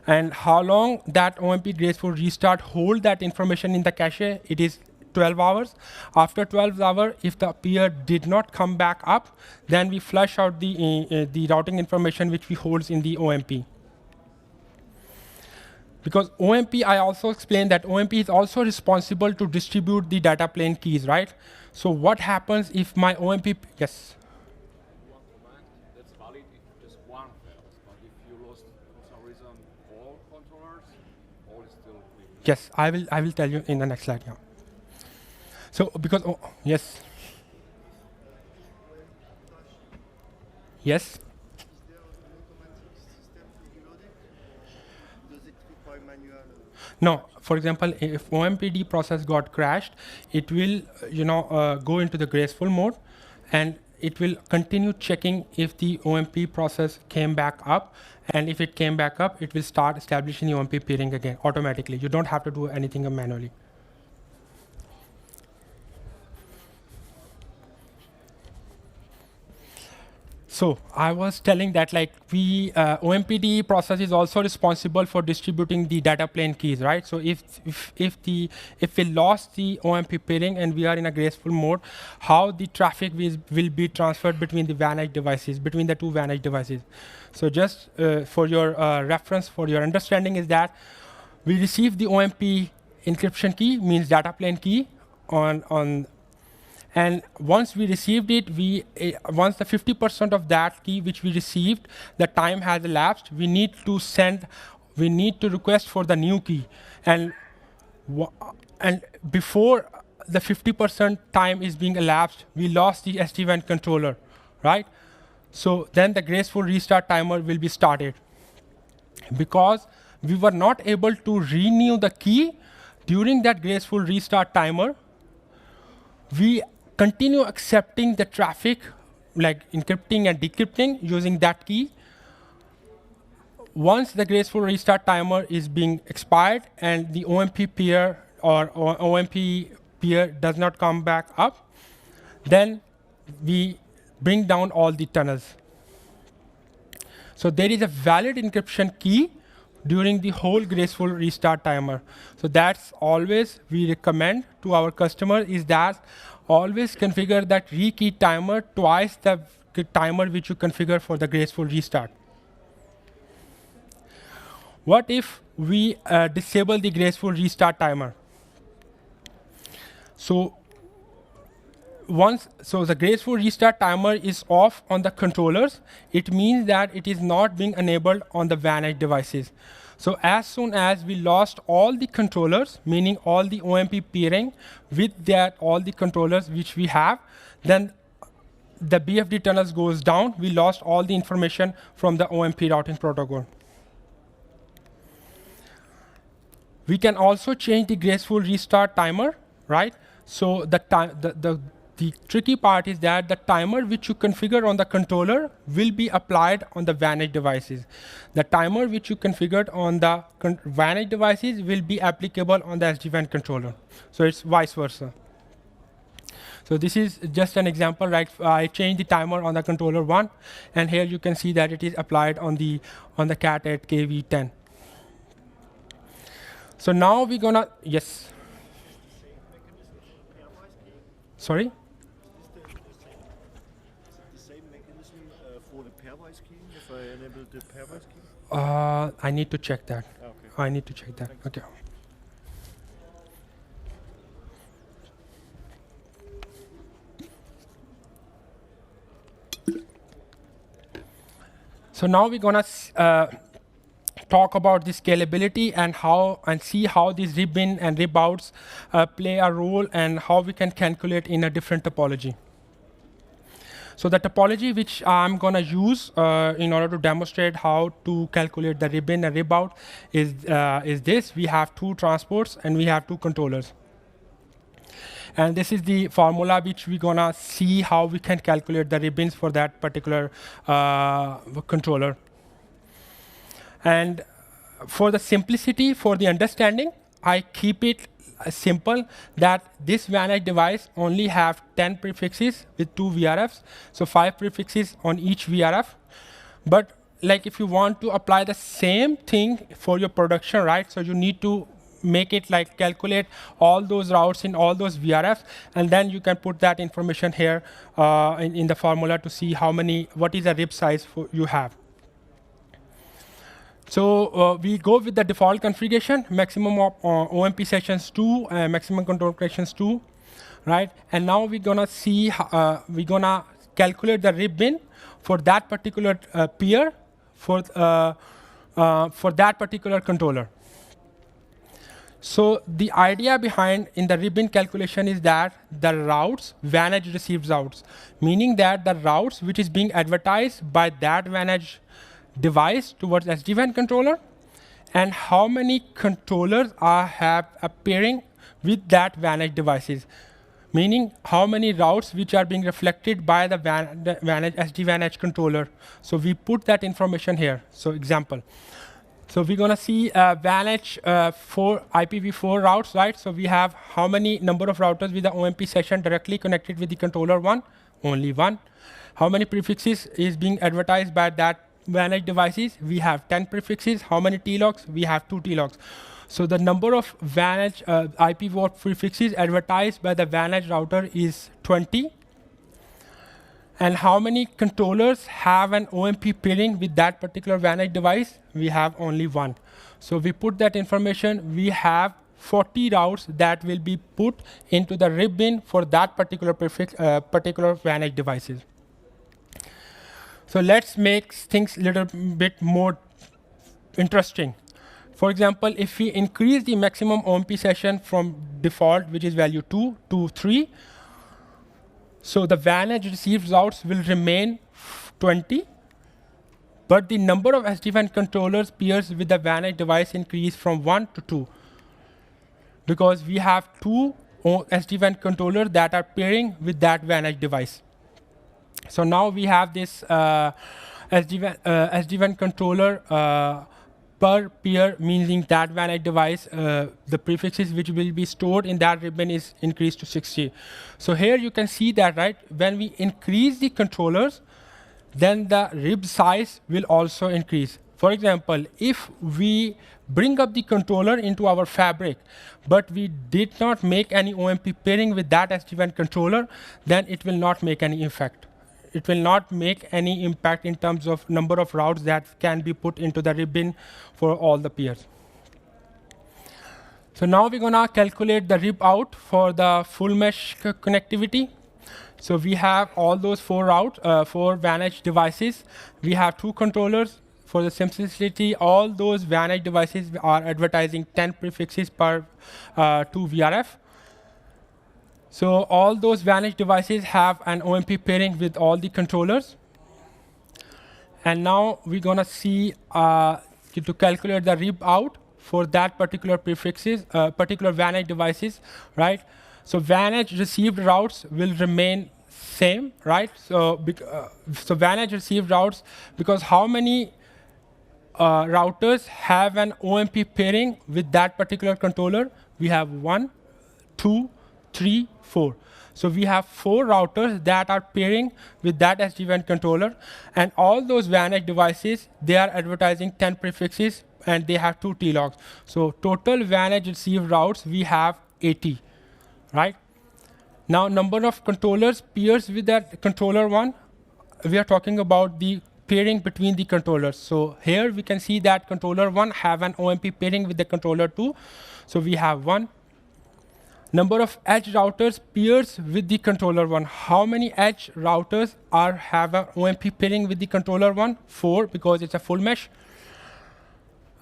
And how long that OMP graceful restart hold that information in the cache? It is 12 hours. After 12 hours, if the peer did not come back up, then we flush out the routing information which we holds in the OMP. Because OMP, I also explained that OMP is also responsible to distribute the data plane keys, right? So what happens if my OMP, yes? One command that's valid if just one fails, but if you lost for some reason all controllers, all is still clear. Yes, I will tell you in the next slide. Yeah. So because yes. Yes. Is there an automatic system for reloading? Does it require manual? No. For example, if OMPD process got crashed, it will go into the graceful mode, and it will continue checking if the OMP process came back up, and if it came back up, it will start establishing the OMP peering again automatically. You don't have to do anything manually. So I was telling that OMPD process is also responsible for distributing the data plane keys, right? So if we lost the OMP peering and we are in a graceful mode, how the traffic will be transferred between the WAN edge devices, between the two WAN edge devices. So just for your reference, for your understanding, is that we receive the OMP encryption key, means data plane key and once we received it, once the 50% of that key which we received, the time has elapsed, we need to request for the new key. And before the 50% time is being elapsed, we lost the SD-WAN controller, right? So then the graceful restart timer will be started. Because we were not able to renew the key during that graceful restart timer, we continue accepting the traffic, like encrypting and decrypting using that key. Once the graceful restart timer is being expired and the OMP peer or OMP peer does not come back up, then we bring down all the tunnels. So there is a valid encryption key during the whole graceful restart timer. So that's always we recommend to our customer, is that always configure that rekey timer twice the timer which you configure for the graceful restart. What if we disable the graceful restart timer? So the graceful restart timer is off on the controllers, it means that it is not being enabled on the WAN edge devices. So as soon as we lost all the controllers, meaning all the OMP peering with that all the controllers which we have, then the BFD tunnels goes down. We lost all the information from the OMP routing protocol. We can also change the graceful restart timer, right? So the tricky part is that the timer which you configure on the controller will be applied on the WAN edge devices. The timer which you configured on the WAN edge devices will be applicable on the SD-WAN controller. So it's vice versa. So this is just an example, right? I changed the timer on the controller 1, and here you can see that it is applied on the cat at KV10. So now we're gonna, yes. Sorry? For the pairwise keying, if I enable the pairwise key? I need to check that. Okay. I need to check that. Thanks. Okay. So now we're gonna talk about the scalability and see how these rib-in and rib-outs play a role and how we can calculate in a different topology. So the topology which I'm going to use in order to demonstrate how to calculate the rib-in and rib-out is this. We have two transports and we have two controllers. And this is the formula which we're gonna see how we can calculate the ribbons for that particular controller. And for the simplicity, for the understanding, I keep it simple that this VANET device only have 10 prefixes with 2 VRFs, so 5 prefixes on each VRF. But like if you want to apply the same thing for your production, right? So you need to make it like calculate all those routes in all those VRFs, and then you can put that information here in the formula to see what is the rib size you have. So we go with the default configuration, maximum of OMP sessions 2, maximum control connections 2, right? And now we're gonna see, we're gonna calculate the ribbon for that particular peer for that particular controller. So the idea behind in the ribbon calculation is that the routes, VANET received routes, meaning that the routes which is being advertised by that VANET device towards SD-WAN controller, and how many controllers have appearing with that VANET devices, meaning how many routes which are being reflected by the SD-WAN controller. So we put that information here. So example. So we're gonna see VANET for IPv4 routes, right? So we have how many number of routers with the OMP session directly connected with the controller 1? Only 1. How many prefixes is being advertised by that VANET devices? We have 10 prefixes. How many TLOGs? We have 2 TLOGs. So the number of VANET IPv4 prefixes advertised by the VANET router is 20. And how many controllers have an OMP peering with that particular VANET device? We have only 1. So we put that information. We have 40 routes that will be put into the ribbon for that particular particular VANET devices. So let's make things a little bit more interesting. For example, if we increase the maximum OMP session from default, which is value 2 to 3, so the VANET received routes will remain 20, but the number of SD-WAN controllers peers with the VANET device increase from 1 to 2, because we have 2 SD-WAN controllers that are pairing with that VANET device. So now we have this SD-WAN controller per peer, meaning that VANET device, the prefixes which will be stored in that ribbon is increased to 60. So here you can see that, right? When we increase the controllers, then the rib size will also increase. For example, if we bring up the controller into our fabric, but we did not make any OMP pairing with that SD-WAN controller, then it will not make any effect. It will not make any impact in terms of number of routes that can be put into the ribbon for all the peers. So now we're gonna calculate the rib out for the full mesh connectivity. So we have all those 4 routes, 4 VANET devices. We have 2 controllers. For the simplicity, all those VANET devices are advertising 10 prefixes per 2 VRF. So all those VANET devices have an OMP pairing with all the controllers. And now we're gonna see to calculate the rib out for that particular prefixes, particular VANET devices, right? So VANET received routes will remain same, right? So VANET received routes, because how many routers have an OMP pairing with that particular controller? We have 1, 2, 3, 4. So we have 4 routers that are pairing with that SD-WAN controller, and all those VANET devices, they are advertising 10 prefixes and they have 2 TLOGs. So total VANET received routes, we have 80, right? Now number of controllers peers with that controller 1, we are talking about the pairing between the controllers. So here we can see that controller 1 have an OMP pairing with the controller 2. So we have 1. Number of edge routers peers with the controller 1. How many edge routers have an OMP pairing with the controller 1? 4, because it's a full mesh.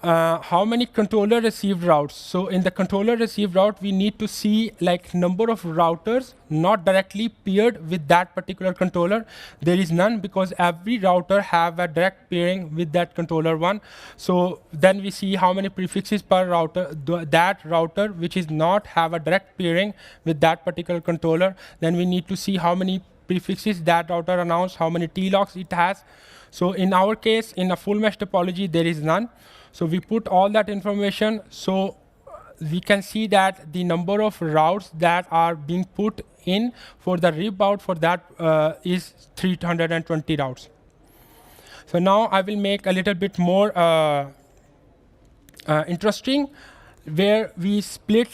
how many controller received routes. So in the controller received route, we need to see like number of routers not directly paired with that particular controller. There is none because every router have a direct pairing with that controller one. So then we see how many prefixes per router, that router which is not have a direct pairing with that particular controller. Then we need to see how many prefixes that router announced, how many T-locks it has. So in our case, in a full mesh topology, there is none. So we put all that information, so we can see that the number of routes that are being put in for the rib out for that is 320 routes. So now I will make a little bit more interesting, where we split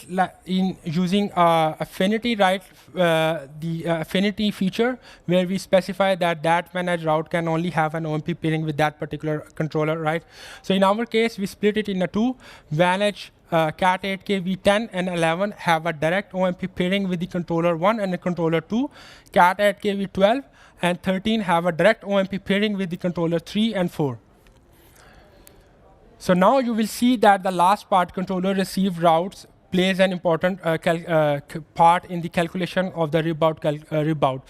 in using affinity, right? The affinity feature, where we specify that that managed route can only have an OMP pairing with that particular controller, right? So in our case, we split it into two. Manage Cat 8K V10 and 11 have a direct OMP pairing with the controller 1 and the controller 2. Cat 8K V12 and 13 have a direct OMP pairing with the controller 3 and 4. So now you will see that the last part, controller received routes, plays an important part in the calculation of the rib out.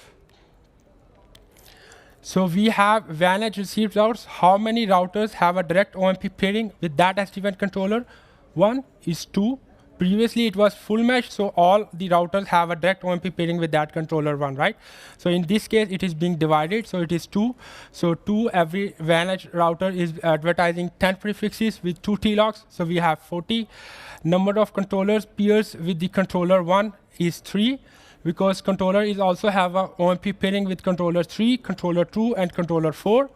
So we have WAN edge received routes. How many routers have a direct OMP pairing with that SD-WAN controller? 1 is 2. Previously, it was full mesh, so all the routers have a direct OMP pairing with that controller 1, right? So in this case, it is being divided, so it is 2. So 2, every WAN edge router is advertising 10 prefixes with 2 T-locks, so we have 40. Number of controllers pairs with the controller 1 is 3, because controller is also have a OMP pairing with controller 3, controller 2, and controller 4.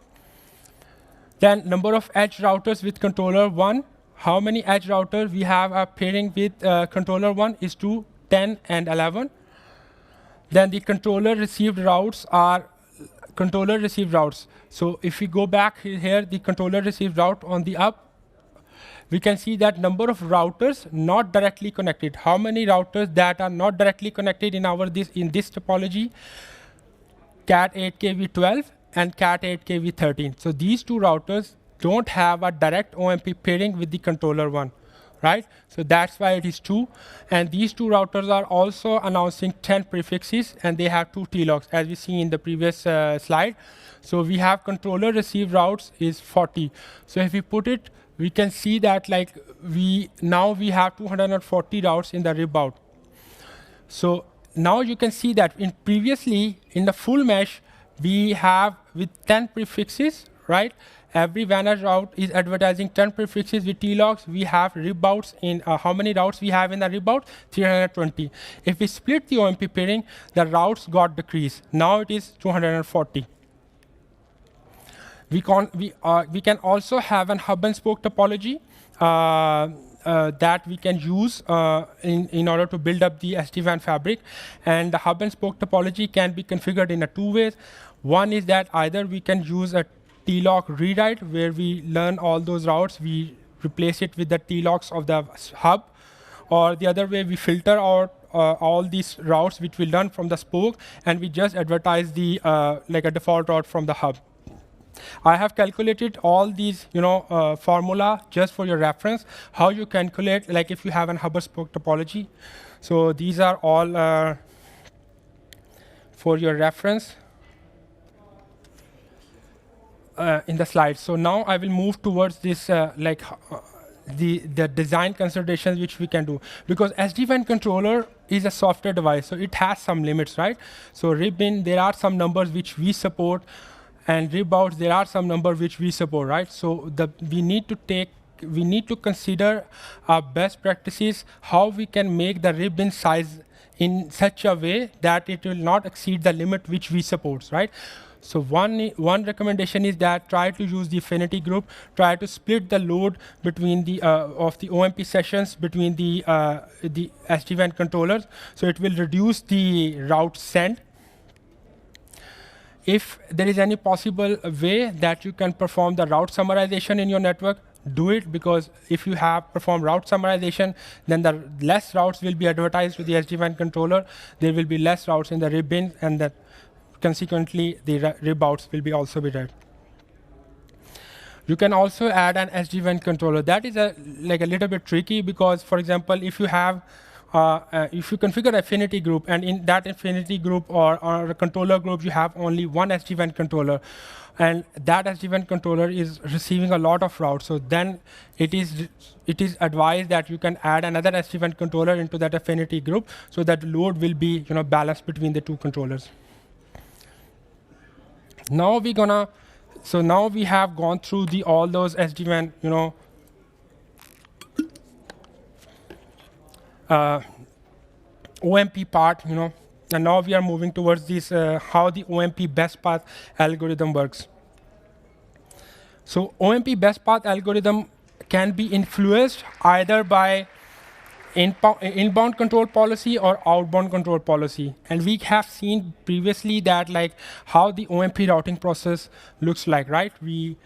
Then number of edge routers with controller 1. How many edge routers we have a pairing with controller 1 is 2, 10, and 11. Then the controller received routes are controller received routes. So if we go back here, the controller received route on the up, we can see that number of routers not directly connected. How many routers that are not directly connected in this topology? Cat 8K V12 and Cat 8K V13. So these two routers don't have a direct OMP pairing with the controller 1, right? So that's why it is 2. And these two routers are also announcing 10 prefixes, and they have 2 T-locks, as we see in the previous slide. So we have controller received routes is 40. So if we put it, we can see that like now we have 240 routes in the rib out. So now you can see that previously in the full mesh, we have with 10 prefixes, right? Every WAN edge route is advertising 10 prefixes with T-locks. We have rib outs in how many routes we have in the rib out? 320. If we split the OMP pairing, the routes got decreased. Now it is 240. We can also have an hub and spoke topology that we can use in order to build up the SD-WAN fabric. And the hub and spoke topology can be configured in 2 ways. One is that either we can use a T-lock rewrite, where we learn all those routes, we replace it with the T-locks of the hub, or the other way, we filter out all these routes which we learn from the spoke, and we just advertise the like a default route from the hub. I have calculated all these, formula just for your reference, how you calculate, like if you have an hub spoke topology. So these are all for your reference in the slides. So now I will move towards this, the design considerations which we can do, because SD-WAN controller is a software device, so it has some limits, right? So rib-in, there are some numbers which we support, and rib-outs, there are some numbers which we support, right? So we need to consider our best practices, how we can make the rib-in size in such a way that it will not exceed the limit which we support, right? So one recommendation is that try to use the affinity group, try to split the load between the of the OMP sessions between the SD-WAN controllers, so it will reduce the route send. If there is any possible way that you can perform the route summarization in your network, do it, because if you have performed route summarization, then the less routes will be advertised to the SD-WAN controller. There will be less routes in the rib-in, and that consequently the rib outs will be also be read. You can also add an SD-WAN controller. That is like a little bit tricky because, for example, if you have, if you configure affinity group and in that affinity group or a controller group, you have only one SD-WAN controller, and that SD-WAN controller is receiving a lot of routes. So then it is advised that you can add another SD-WAN controller into that affinity group so that load will be balanced between the two controllers. Now we're gonna. So now we have gone through all those SD-WAN, OMP part, and now we are moving towards this how the OMP best path algorithm works. So OMP best path algorithm can be influenced either by inbound control policy or outbound control policy. And we have seen previously that like how the OMP routing process looks like, right? We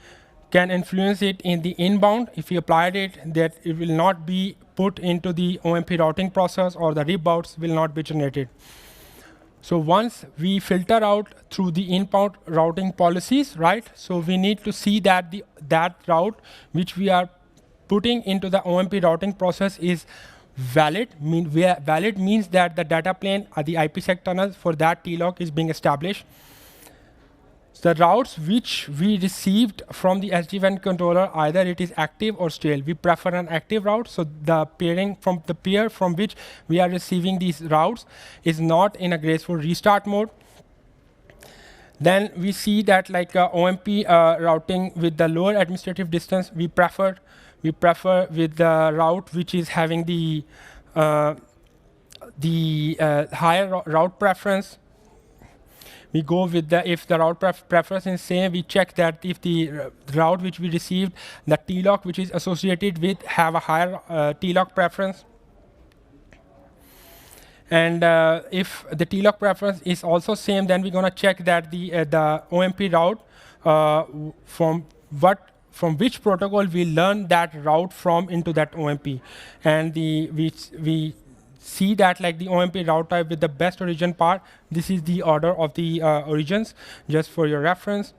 can influence it in the inbound. If we applied it, that it will not be put into the OMP routing process or the rebouts will not be generated. So once we filter out through the inbound routing policies, right? So we need to see that that route which we are putting into the OMP routing process is valid. Valid means that the data plane or the IPsec tunnel for that TLOC is being established. So the routes which we received from the SD-WAN controller, either it is active or stale. We prefer an active route, so the peer from which we are receiving these routes is not in a graceful restart mode. Then we see that like OMP routing with the lower administrative distance, we prefer with the route which is having the higher route preference. We go with if the route preference is same, we check that if the route which we received, the TLOC which is associated with have a higher TLOC preference. And if the TLOC preference is also same, then we're gonna check that the OMP route from which protocol we learn that route from into that OMP. And we see that like the OMP route type with the best origin part, this is the order of the origins, just for your reference.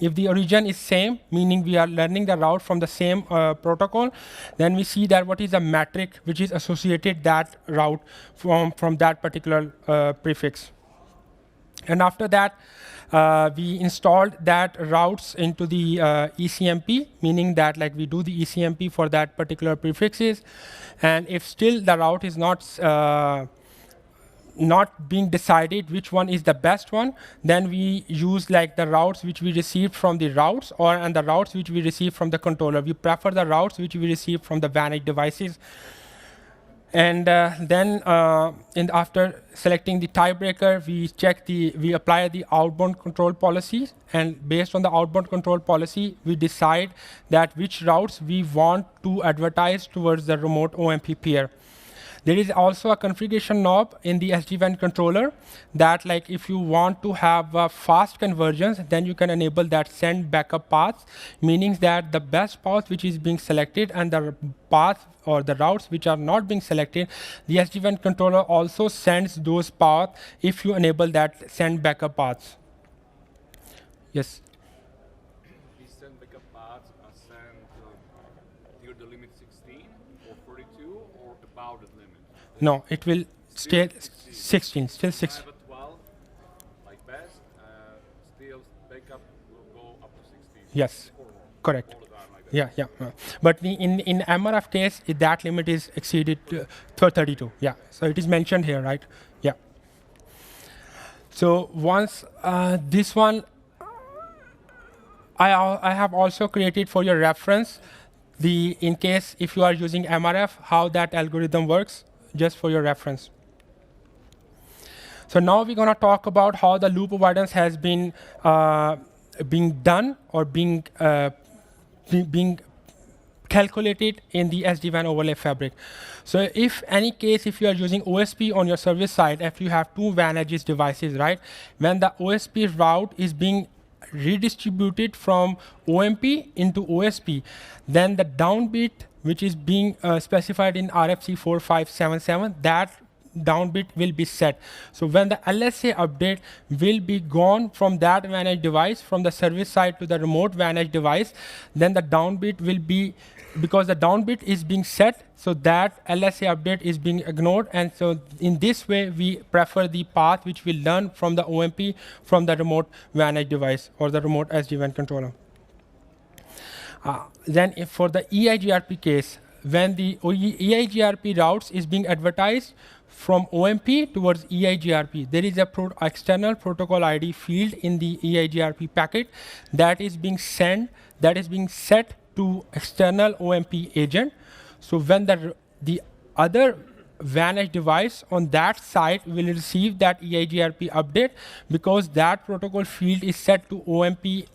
If the origin is same, meaning we are learning the route from the same protocol, then we see that what is the metric which is associated that route from that particular prefix. And after that, we installed that routes into the ECMP, meaning that like we do the ECMP for that particular prefixes. And if still the route is not being decided which one is the best one, then we use like the routes which we received from the routes and the routes which we received from the controller. We prefer the routes which we received from the WAN devices. And then after selecting the tiebreaker, we apply the outbound control policy. And based on the outbound control policy, we decide that which routes we want to advertise towards the remote OMP peer. There is also a configuration knob in the SD-WAN controller that like if you want to have fast conversions, then you can enable that send backup paths, meaning that the best path which is being selected and the path or the routes which are not being selected, the SD-WAN controller also sends those paths if you enable that send backup paths. Yes? These send backup paths are sent near the limit 16 or 42 or about the limit? No, it will stay 16, still 16. 12, like best, still backup will go up to 16. Yes, correct. All the time like that. Yeah. But in MRF case, that limit is exceeded to 32. Yeah, so it is mentioned here, right? Yeah. So once this one, I have also created for your reference, in case if you are using MRF, how that algorithm works, just for your reference. So now we're going to talk about how the loop avoidance has been being done or being calculated in the SD-WAN overlay fabric. So if you are using OSP on your service side, if you have two WAN edges devices, right? When the OSP route is being redistributed from OMP into OSP, then the downbit which is being specified in RFC 4577, down bit will be set. So when the LSA update will be gone from that WAN edge device, from the service side to the remote WAN edge device, then the down bit will be, because the down bit is being set, so that LSA update is being ignored. And so in this way, we prefer the path which we learn from the OMP from the remote WAN edge device or the remote SD-WAN controller. Then if for the EIGRP case, when the EIGRP routes is being advertised from OMP towards EIGRP, there is a external protocol ID field in the EIGRP packet that is being set to external OMP agent. So when the other WAN edge device on that site will receive that EIGRP update, because that protocol field is set to OMP,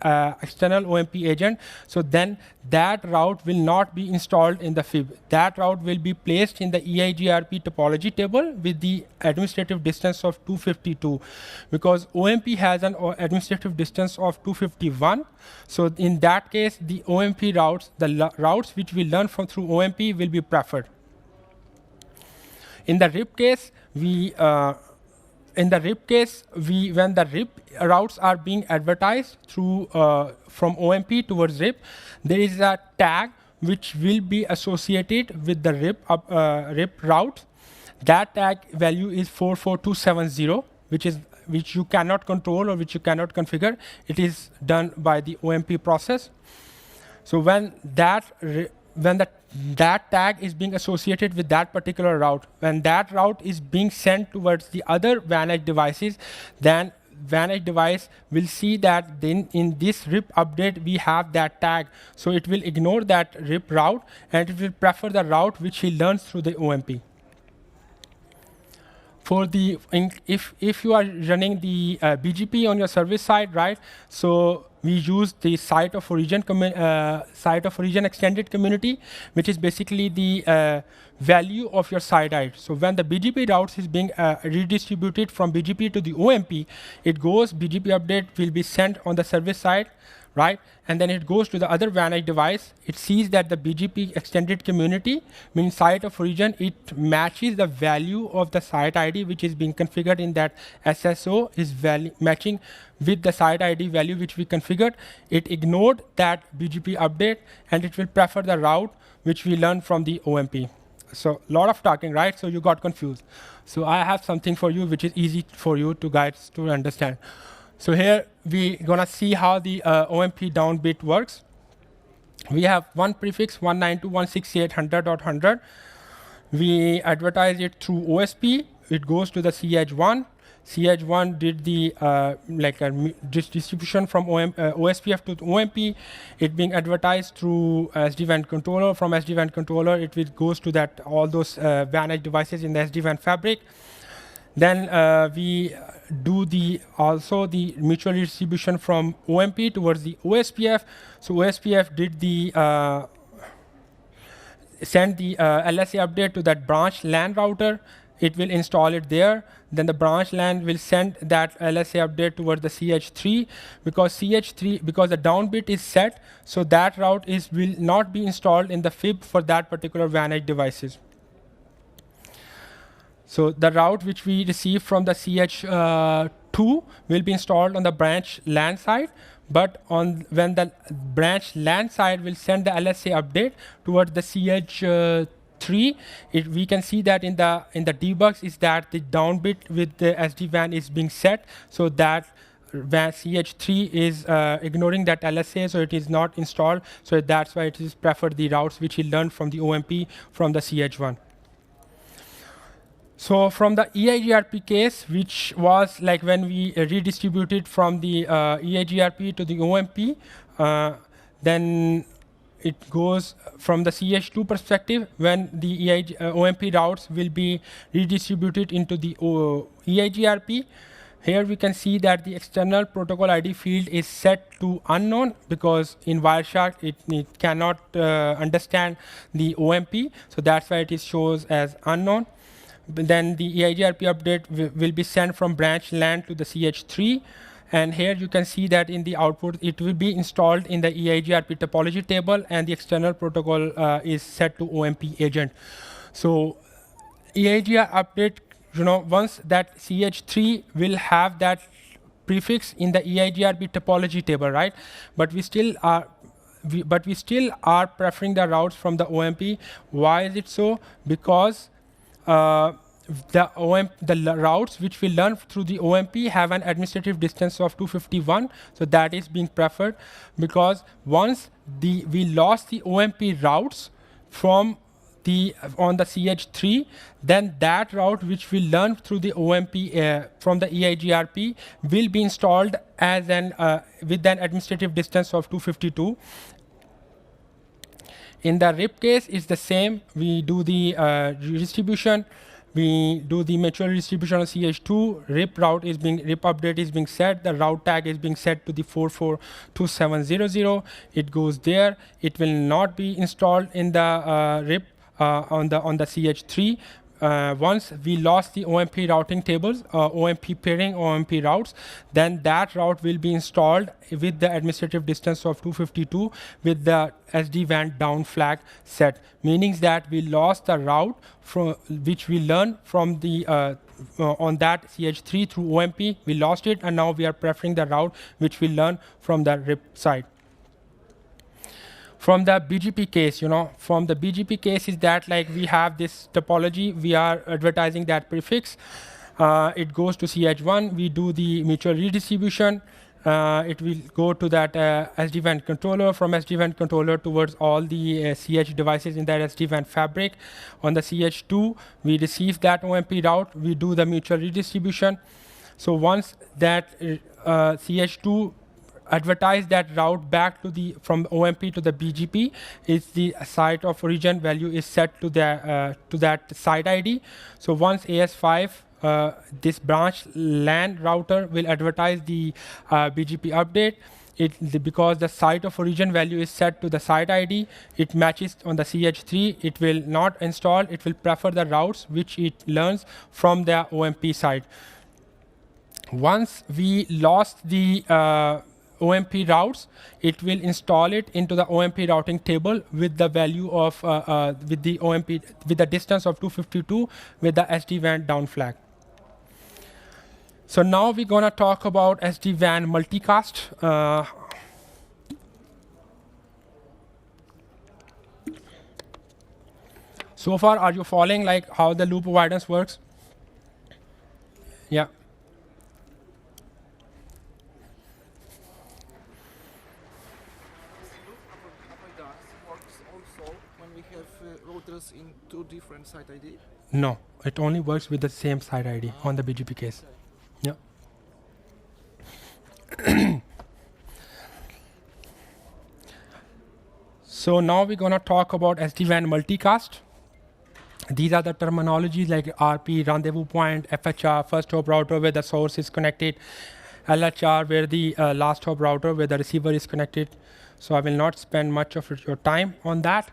external OMP agent. So then that route will not be installed in the FIB. That route will be placed in the EIGRP topology table with the administrative distance of 252, because OMP has an administrative distance of 251. So in that case, the OMP routes, the routes which we learn from through OMP will be preferred. In the RIP case, when the RIP routes are being advertised through from OMP towards RIP, there is a tag which will be associated with the RIP route. That tag value is 44270, which you cannot control or which you cannot configure. It is done by the OMP process. So when that tag is being associated with that particular route, when that route is being sent towards the other WAN edge devices, then WAN edge device will see that then in this RIP update we have that tag. So it will ignore that RIP route and it will prefer the route which he learns through the OMP. For the, if you are running the BGP on your service side, right? So we use the site of origin extended community, which is basically the value of your site ID. So when the BGP routes is being redistributed from BGP to the OMP, it goes, BGP update will be sent on the service side, right? And then it goes to the other WAN edge device. It sees that the BGP extended community, means site of origin, it matches the value of the site ID which is being configured in that SSO is matching with the site ID value which we configured. It ignored that BGP update and it will prefer the route which we learned from the OMP. So a lot of talking, right? So you got confused. So I have something for you which is easy for you to guys to understand. So here we're gonna see how the OMP down bit works. We have one prefix 192.168.100.100. We advertise it through OSP. It goes to the CH1. CH1 did the distribution from OSPF to OMP. It being advertised through SD-WAN controller. From SD-WAN controller, it goes to that all those WAN edge devices in the SD-WAN fabric. Then we do also the mutual distribution from OMP towards the OSPF. So OSPF did the send the LSA update to that branch LAN router. It will install it there. Then the branch LAN will send that LSA update towards the CH3, because the down bit is set, so that route will not be installed in the FIB for that particular WAN edge devices. So the route which we receive from the CH2 will be installed on the branch LAN side, but when the branch LAN side will send the LSA update towards the CH3, we can see that in the debugs is that the down bit with the SD-WAN is being set, so that CH3 is ignoring that LSA, so it is not installed. So that's why it is preferred the routes which we learned from the OMP from the CH1. So from the EIGRP case, which was like when we redistributed from the EIGRP to the OMP, then it goes from the CH2 perspective when the OMP routes will be redistributed into the EIGRP. Here we can see that the external protocol ID field is set to unknown, because in Wireshark it cannot understand the OMP, so that's why it shows as unknown. Then the EIGRP update will be sent from branch LAN to the CH3. And here you can see that in the output, it will be installed in the EIGRP topology table, and the external protocol is set to OMP agent. So EIGR update once that CH3 will have that prefix in the EIGRP topology table, right? But we still are preferring the routes from the OMP. Why is it so? Because the routes which we learn through the OMP have an administrative distance of 251, so that is being preferred, because once we lost the OMP routes from on the CH3, then that route which we learned through the OMP from the EIGRP will be installed as with an administrative distance of 252. In the RIP case, it's the same. We do the redistribution. We do the mutual redistribution of CH2. RIP update is being set. The route tag is being set to the 442700. It goes there. It will not be installed in the RIP on the CH3. Once we lost the OMP routing tables, OMP pairing, OMP routes, then that route will be installed with the administrative distance of 252 with the SD-WAN down flag set, meaning that we lost the route from which we learned from the on that CH3 through OMP. We lost it, and now we are preferring the route which we learned from the RIP side. From the BGP case, from the BGP case is that like we have this topology, we are advertising that prefix. It goes to CH1, we do the mutual redistribution. It will go to that SD-WAN controller, from SD-WAN controller towards all the CH devices in that SD-WAN fabric. On the CH2, we receive that OMP route, we do the mutual redistribution. So once that CH2 advertise that route back to from OMP to the BGP, is the site of origin value is set to that site ID. So once AS5, this branch LAN router will advertise the BGP update. Because the site of origin value is set to the site ID, it matches on the CH3. It will not install. It will prefer the routes which it learns from the OMP side. Once we lost the OMP routes, it will install it into the OMP routing table with the value of with the OMP with the distance of 252 with the SD-WAN down flag. So now we're gonna talk about SD-WAN multicast. So far, are you following like how the loop avoidance works? Yeah. Routers in two different site ID? No, it only works with the same site ID on the BGP case. Yeah. So now we're gonna talk about SD-WAN multicast. These are the terminologies like RP, rendezvous point, FHR, first hop router where the source is connected, LHR where the last hop router where the receiver is connected. So I will not spend much of your time on that.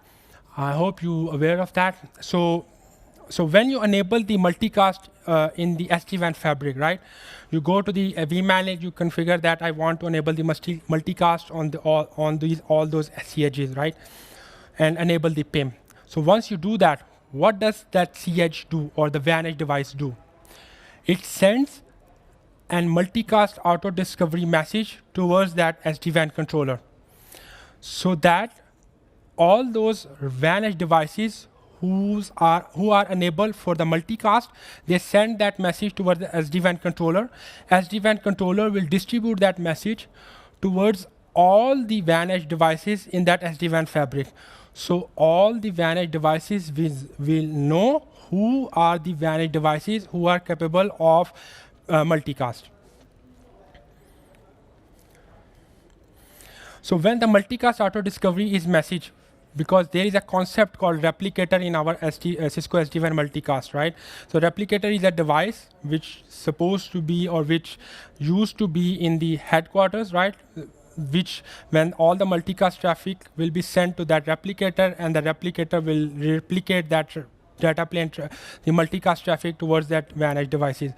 I hope you're aware of that. So when you enable the multicast in the SD-WAN fabric, right? You go to the vManage, you configure that I want to enable the multicast on all those CHs, right? And enable the PIM. So once you do that, what does that CH do or the VANage device do? It sends an multicast auto discovery message towards that SD-WAN controller, so that all those VANage devices who are enabled for the multicast, they send that message towards the SD-WAN controller. SD-WAN controller will distribute that message towards all the VANage devices in that SD-WAN fabric. So all the VANage devices will know who are the VANage devices who are capable of multicast. So when the multicast auto discovery is message, because there is a concept called replicator in our Cisco SD-WAN multicast, right? So replicator is a device which supposed to be or which used to be in the headquarters, right? Which when all the multicast traffic will be sent to that replicator, and the replicator will replicate that data plane, the multicast traffic towards that VANage devices.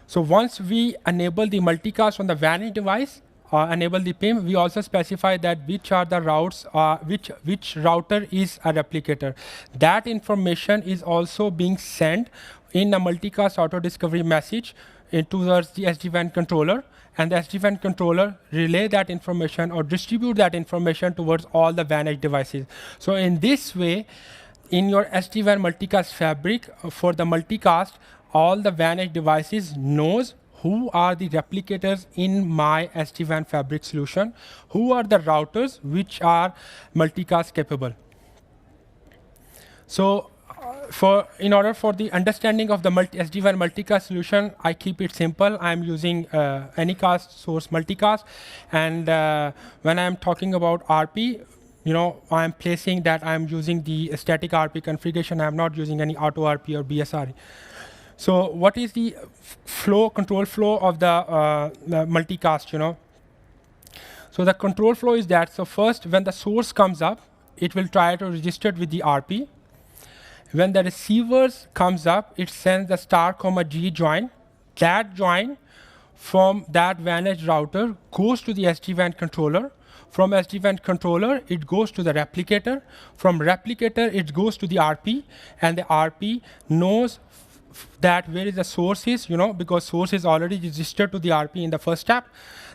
So once we enable the multicast on the VANage device, enable the PIM, we also specify that which are the routes, which router is a replicator. That information is also being sent in a multicast auto discovery message towards the SD-WAN controller, and the SD-WAN controller relay that information or distribute that information towards all the WAN edge devices. So in this way, in your SD-WAN multicast fabric for the multicast, all the WAN edge devices knows who are the replicators in my SD-WAN fabric solution, who are the routers which are multicast capable. So in order for the understanding of the SD-WAN multicast solution, I keep it simple. I'm using Anycast source multicast, and when I'm talking about RP, I'm placing that I'm using the static RP configuration. I'm not using any auto RP or BSRE. So what is the control flow of the multicast, So the control flow is that, so first when the source comes up, it will try to register with the RP. When the receivers comes up, it sends the *G join. That join from that WAN edge router goes to the SD-WAN controller. From SD-WAN controller, it goes to the replicator. From replicator, it goes to the RP, and the RP knows that where is the source is, because source is already registered to the RP in the first step.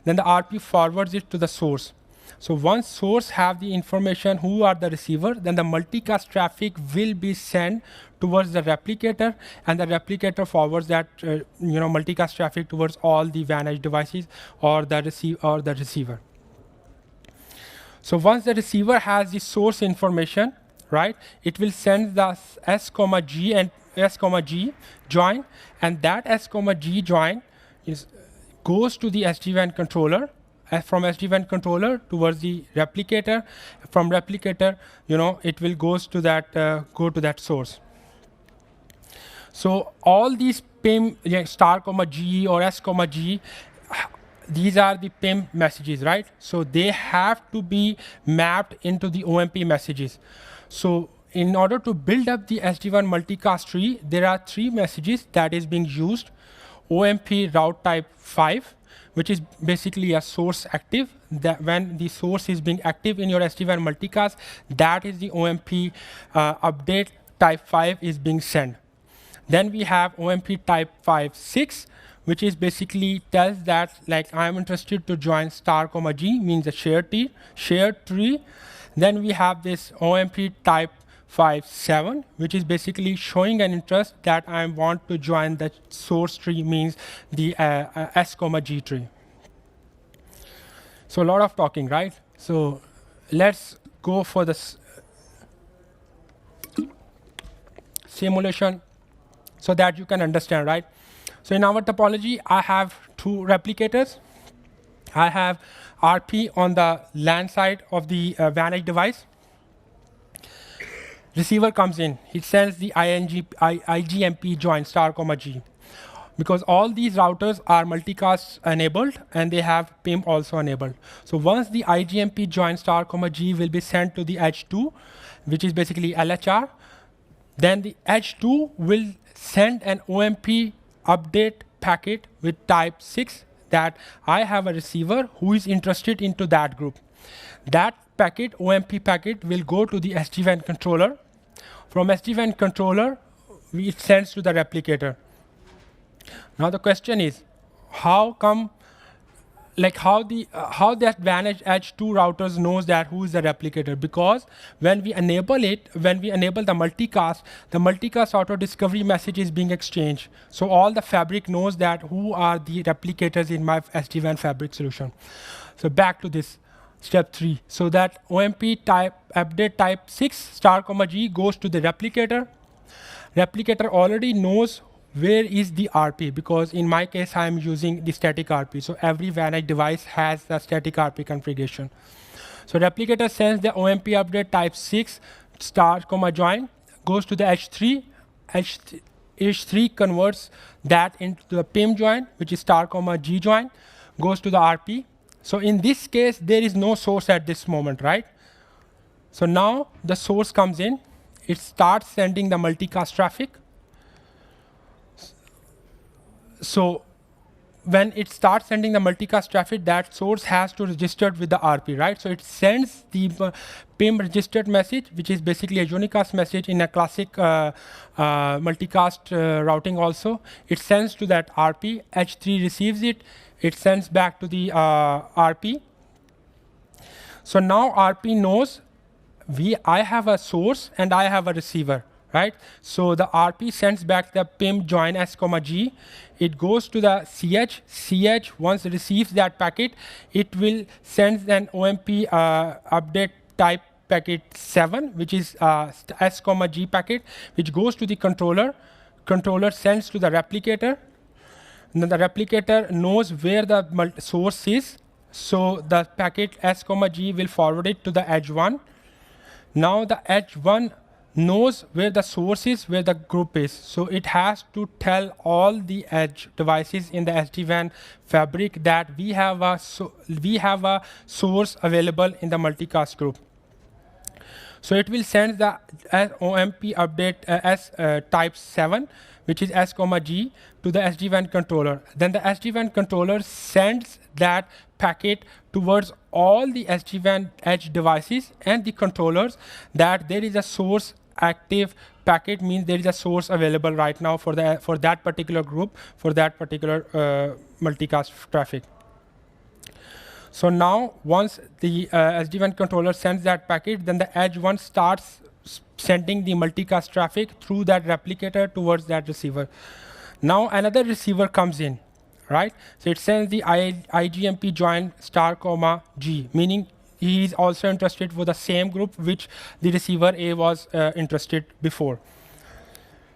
Then the RP forwards it to the source. So once source have the information who are the receiver, then the multicast traffic will be sent towards the replicator, and the replicator forwards that multicast traffic towards all the WAN edge devices or the receiver. So once the receiver has the source information, right, it will send the S-G and S-G join, and that S-G join goes to the SD-WAN controller. From SD-WAN controller towards the replicator. From replicator, it will go to that source. So all these PIM *G or S-G, these are the PIM messages, right? So they have to be mapped into the OMP messages. So in order to build up the SD-WAN multicast tree, there are 3 messages that is being used. OMP route type 5, which is basically a source active. That when the source is being active in your SD-WAN multicast, that is the OMP update type 5 is being sent. Then we have OMP type 5.6, which is basically tells that like I'm interested to join *G, means a shared tree. Then we have this OMP type 5.7, which is basically showing an interest that I want to join the source tree, means the S-G tree. So a lot of talking, right? So let's go for this simulation so that you can understand, right? So in our topology, I have 2 replicators. I have RP on the LAN side of the WAN edge device. Receiver comes in, it sends the IGMP join *G, because all these routers are multicast enabled and they have PIM also enabled. So once the IGMP join *G will be sent to the edge 2, which is basically LHR, then the edge 2 will send an OMP update packet with type 6 that I have a receiver who is interested into that group. That packet, OMP packet, will go to the SD-WAN controller. From SD-WAN controller, it sends to the replicator. Now the question is, how that WAN edge 2 routers knows that who is the replicator? Because when we enable the multicast auto discovery message is being exchanged. So all the fabric knows that who are the replicators in my SD-WAN fabric solution. So back to this. Step 3. So that OMP type update type 6 *G goes to the replicator. Replicator already knows where is the RP, because in my case I am using the static RP. So every WAN edge device has the static RP configuration. So replicator sends the OMP update type 6 *join, goes to the H3. H3 converts that into the PIM join, which is *G join, goes to the RP. So in this case, there is no source at this moment, right? So now the source comes in, it starts sending the multicast traffic. So when it starts sending the multicast traffic, that source has to register with the RP, right? So it sends the PIM registered message, which is basically a unicast message in a classic multicast routing also. It sends to that RP, H3 receives it, it sends back to the RP. So now RP knows I have a source and I have a receiver, right? So the RP sends back the PIM join S, G. It goes to the CH. CH, once it receives that packet, it will send an OMP update type packet 7, which is S, G packet, which goes to the controller. Controller sends to the replicator. And then the replicator knows where the source is. So the packet S, G will forward it to the edge 1. Now the edge 1 knows where the source is, where the group is. So it has to tell all the edge devices in the SD-WAN fabric that we have a source available in the multicast group. So it will send the OMP update as type 7, which is S, G, to the SD-WAN controller. Then the SD-WAN controller sends that packet towards all the SD-WAN edge devices and the controllers that there is a source active packet, means there is a source available right now for that particular group, for that particular multicast traffic. So now once the SD-WAN controller sends that packet, then the edge 1 starts sending the multicast traffic through that replicator towards that receiver. Now another receiver comes in, right? So it sends the IGMP join star comma G, meaning he is also interested for the same group which the receiver A was interested before.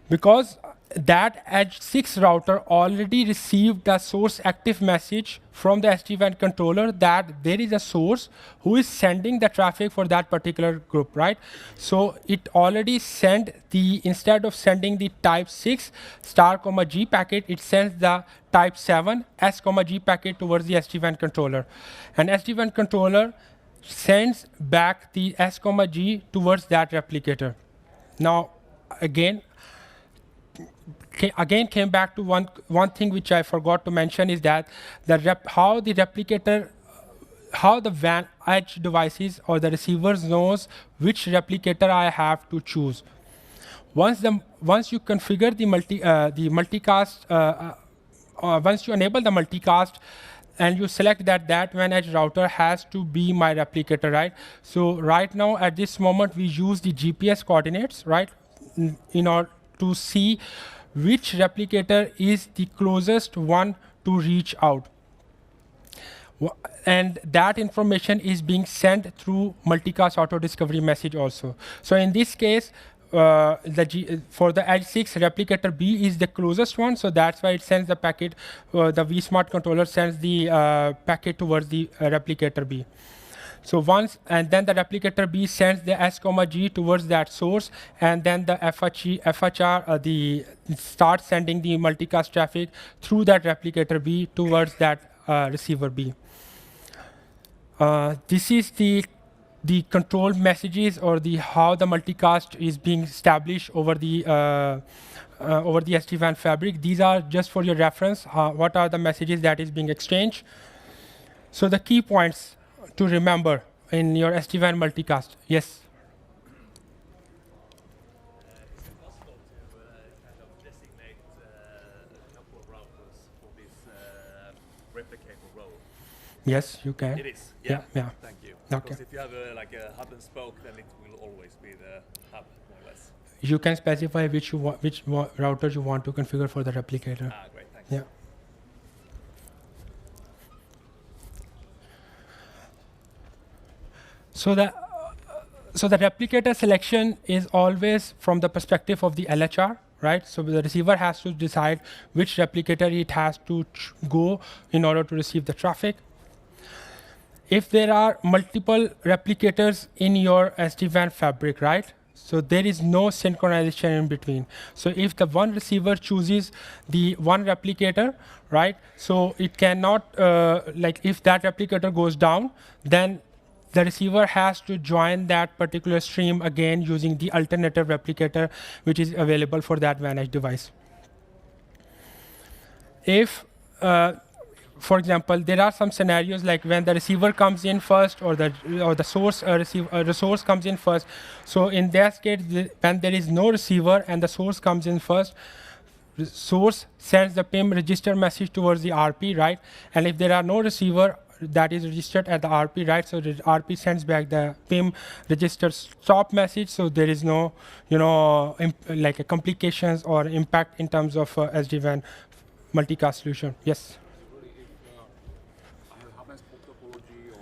Because that edge 6 router already received a source active message from the SD-WAN controller that there is a source who is sending the traffic for that particular group, right? So it already sent instead of sending the type 6 star comma G packet, it sends the type 7 S comma G packet towards the SD-WAN controller. And SD-WAN controller sends back the S comma G towards that replicator. Now, again came back to one thing which I forgot to mention is that how the WAN edge devices or the receivers knows which replicator I have to choose. Once you configure the multicast, once you enable the multicast, and you select that WAN edge router has to be my replicator, right? So right now at this moment we use the GPS coordinates, right, in order to see which replicator is the closest one to reach out. And that information is being sent through multicast auto discovery message also. So in this case, for the edge 6, replicator B is the closest one, so that's why it sends the packet. The vSmart controller sends the packet towards the replicator B. So and then the replicator B sends the S comma G towards that source, and then the FHR starts sending the multicast traffic through that replicator B towards that receiver B. This is the control messages or how the multicast is being established over the SD-WAN fabric. These are just for your reference. What are the messages that is being exchanged? So the key points to remember in your SD-WAN multicast. Yes? Is it possible to kind of designate a couple of routers for this replicator role? Yes, you can. It is? Yeah. Thank you. Okay. Because if you have like a hub and spoke, then it will always be the hub, more or less. You can specify which routers you want to configure for the replicator. Great, thanks. Yeah. So the replicator selection is always from the perspective of the LHR, right? So the receiver has to decide which replicator it has to go in order to receive the traffic. If there are multiple replicators in your SD-WAN fabric, right? So there is no synchronization in between. So if the one receiver chooses the one replicator, right? So it cannot, if that replicator goes down, then the receiver has to join that particular stream again using the alternative replicator which is available for that WAN edge device. If for example, there are some scenarios like when the receiver comes in first, or the source resource comes in first. So in that case, when there is no receiver and the source comes in first, the source sends the PIM register message towards the RP, right? And if there are no receiver that is registered at the RP, right? So the RP sends back the PIM register stop message. So there is no, like a complications or impact in terms of SD-WAN multicast solution. Yes. Really, if I have hub and spoke topology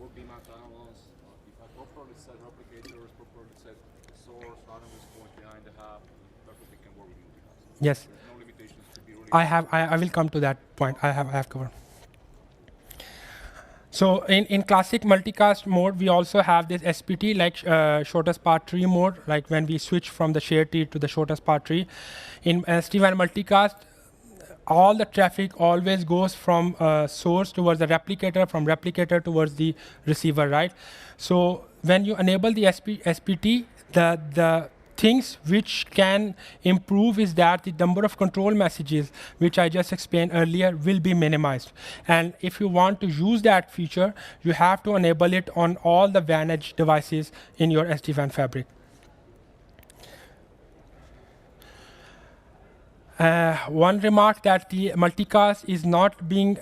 or BMAT analysis, if I properly set replicators, properly set source, random response behind the hub, perfectly can work with multicast. Yes. There's no limitations to be really. I will come to that point. I have covered. So in classic multicast mode, we also have this SPT, like shortest path tree mode, like when we switch from the shared tree to the shortest path tree. In SD-WAN multicast, all the traffic always goes from source towards the replicator, from replicator towards the receiver, right? So when you enable the SPT, the things which can improve is that the number of control messages, which I just explained earlier, will be minimized. And if you want to use that feature, you have to enable it on all the WAN edge devices in your SD-WAN fabric. One remark that the multicast is not being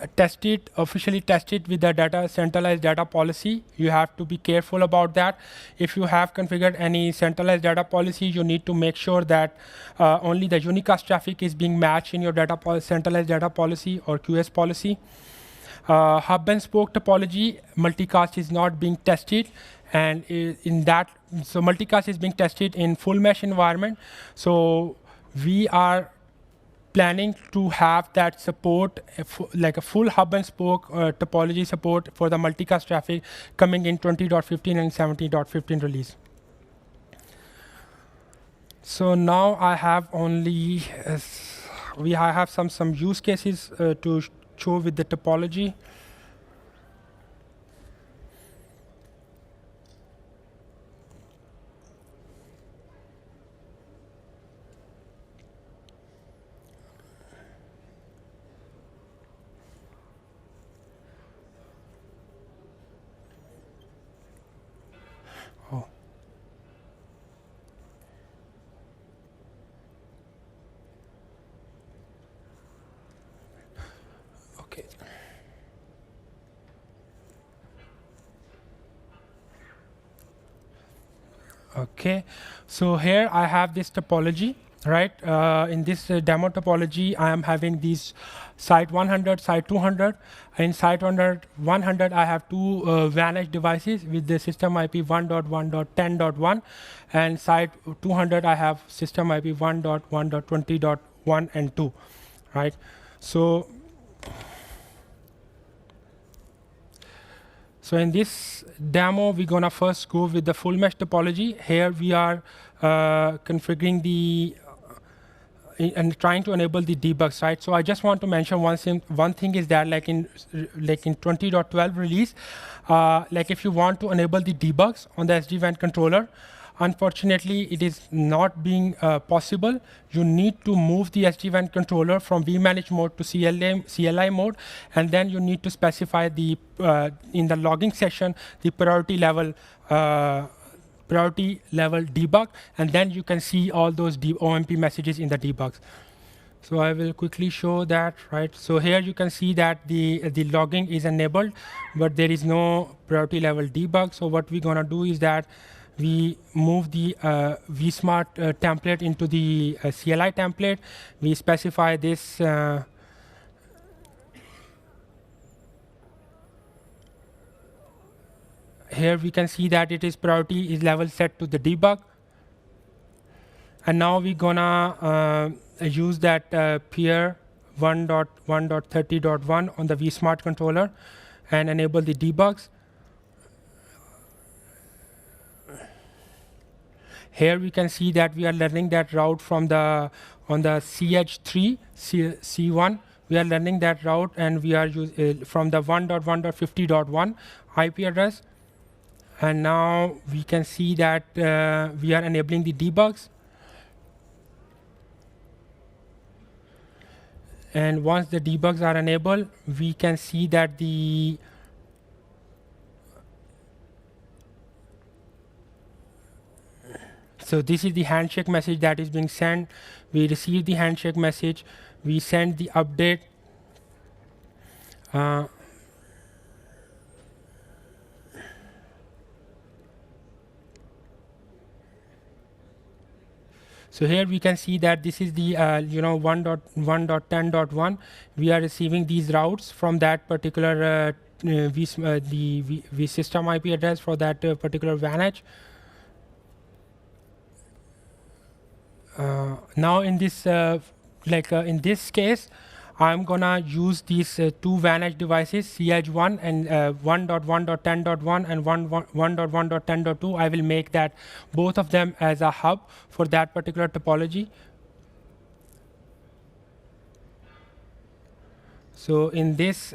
officially tested with the centralized data policy. You have to be careful about that. If you have configured any centralized data policy, you need to make sure that only the unicast traffic is being matched in your centralized data policy or QS policy. Hub and spoke topology, multicast is not being tested. And so multicast is being tested in full mesh environment. So we are planning to have that support, like a full hub and spoke topology support for the multicast traffic coming in 20.15 and 17.15 release. So now I have only, I have some use cases to show with the topology. Okay. Okay, so here I have this topology, right? In this demo topology, I am having these site 100, site 200. In site 100, I have two WAN edge devices with the system IP 1.1.10.1, and site 200, I have system IP 1.1.20.1 and 2, right? So in this demo, we're gonna first go with the full mesh topology. Here we are configuring and trying to enable the debugs, right? So I just want to mention one thing is that like in 20.12 release, like if you want to enable the debugs on the SD-WAN controller, unfortunately, it is not being possible. You need to move the SD-WAN controller from vManage mode to CLI mode, and then you need to specify the in the logging session the priority level debug, and then you can see all those OMP messages in the debugs. So I will quickly show that, right? So here you can see that the logging is enabled, but there is no priority level debug. So what we're gonna do is that we move the vSmart template into the CLI template. We specify this here we can see that it is priority is level set to the debug. And now we're gonna use that peer 1.1.30.1 on the vSmart controller and enable the debugs. Here we can see that we are learning that route from on the CH3, C1. We are learning that route, and we are from the 1.1.50.1 IP address. And now we can see that we are enabling the debugs. And once the debugs are enabled, we can see that so this is the handshake message that is being sent. We receive the handshake message. We send the update. So here we can see that this is the 1.1.10.1. We are receiving these routes from that particular the system IP address for that particular VANEDGE. Now in this in this case, I'm gonna use these two VANEDGE devices, CH1 and 1.1.10.1 and 1.1.10.2. I will make that both of them as a hub for that particular topology. So in this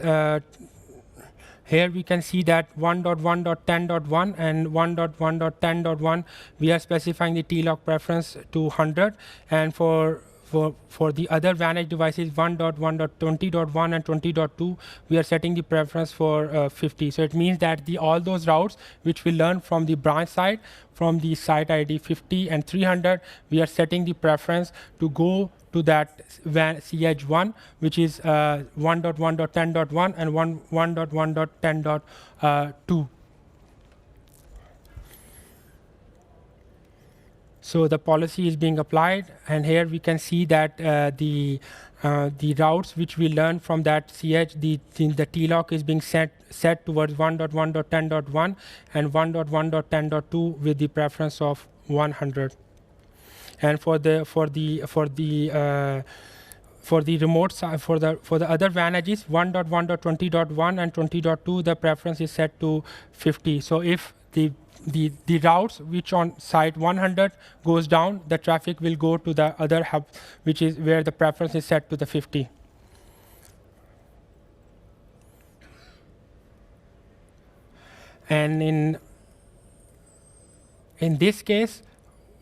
here we can see that 1.1.10.1 and 1.1.10.1 we are specifying the TLOC preference to 100, and for the other VANEDGE devices 1.1.20.1 and 20.2 we are setting the preference for 50. So it means that all those routes which we learn from the branch side, from the site ID 50 and 300, we are setting the preference to go to that CH1, which is 1.1.10.1 and 1.1.10.2. So the policy is being applied, and here we can see that the routes which we learn from that CH, the TLOC is being set towards 1.1.10.1 and 1.1.10.2 with the preference of 100. And for the remote side, for the other VANEDGEs 1.1.20.1 and 20.2, the preference is set to 50. So if the routes which on site 100 goes down, the traffic will go to the other hub, which is where the preference is set to the 50. And in this case,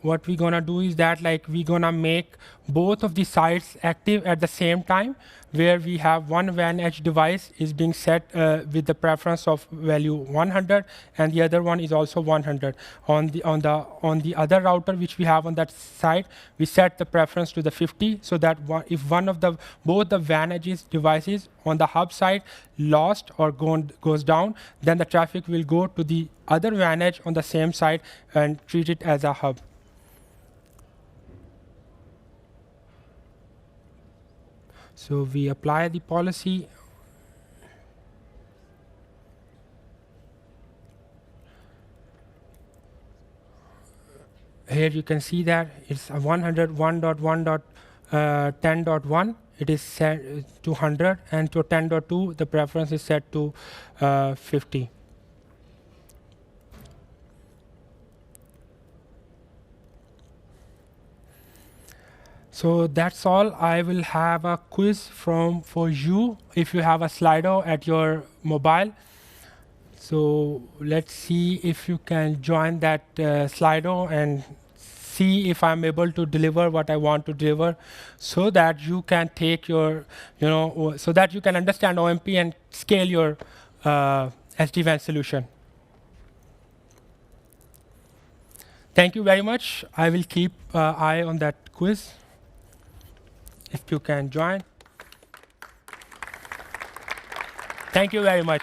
what we're gonna do is that we're gonna make both of the sites active at the same time, where we have one VANEDGE device is being set with the preference of value 100, and the other one is also 100. On the other router which we have on that site, we set the preference to the 50, so that if both the VANEDGE devices on the hub side lost or goes down, then the traffic will go to the other VANEDGE on the same site and treat it as a hub. So we apply the policy. Here you can see that it's 101.1.10.1. It is set to 100, and to 10.2 the preference is set to 50. So that's all. I will have a quiz for you if you have a Slido at your mobile. So let's see if you can join that Slido and see if I'm able to deliver what I want to deliver, so that you can take your, so that you can understand OMP and scale your SD-WAN solution. Thank you very much. I will keep eye on that quiz. If you can join. Thank you very much.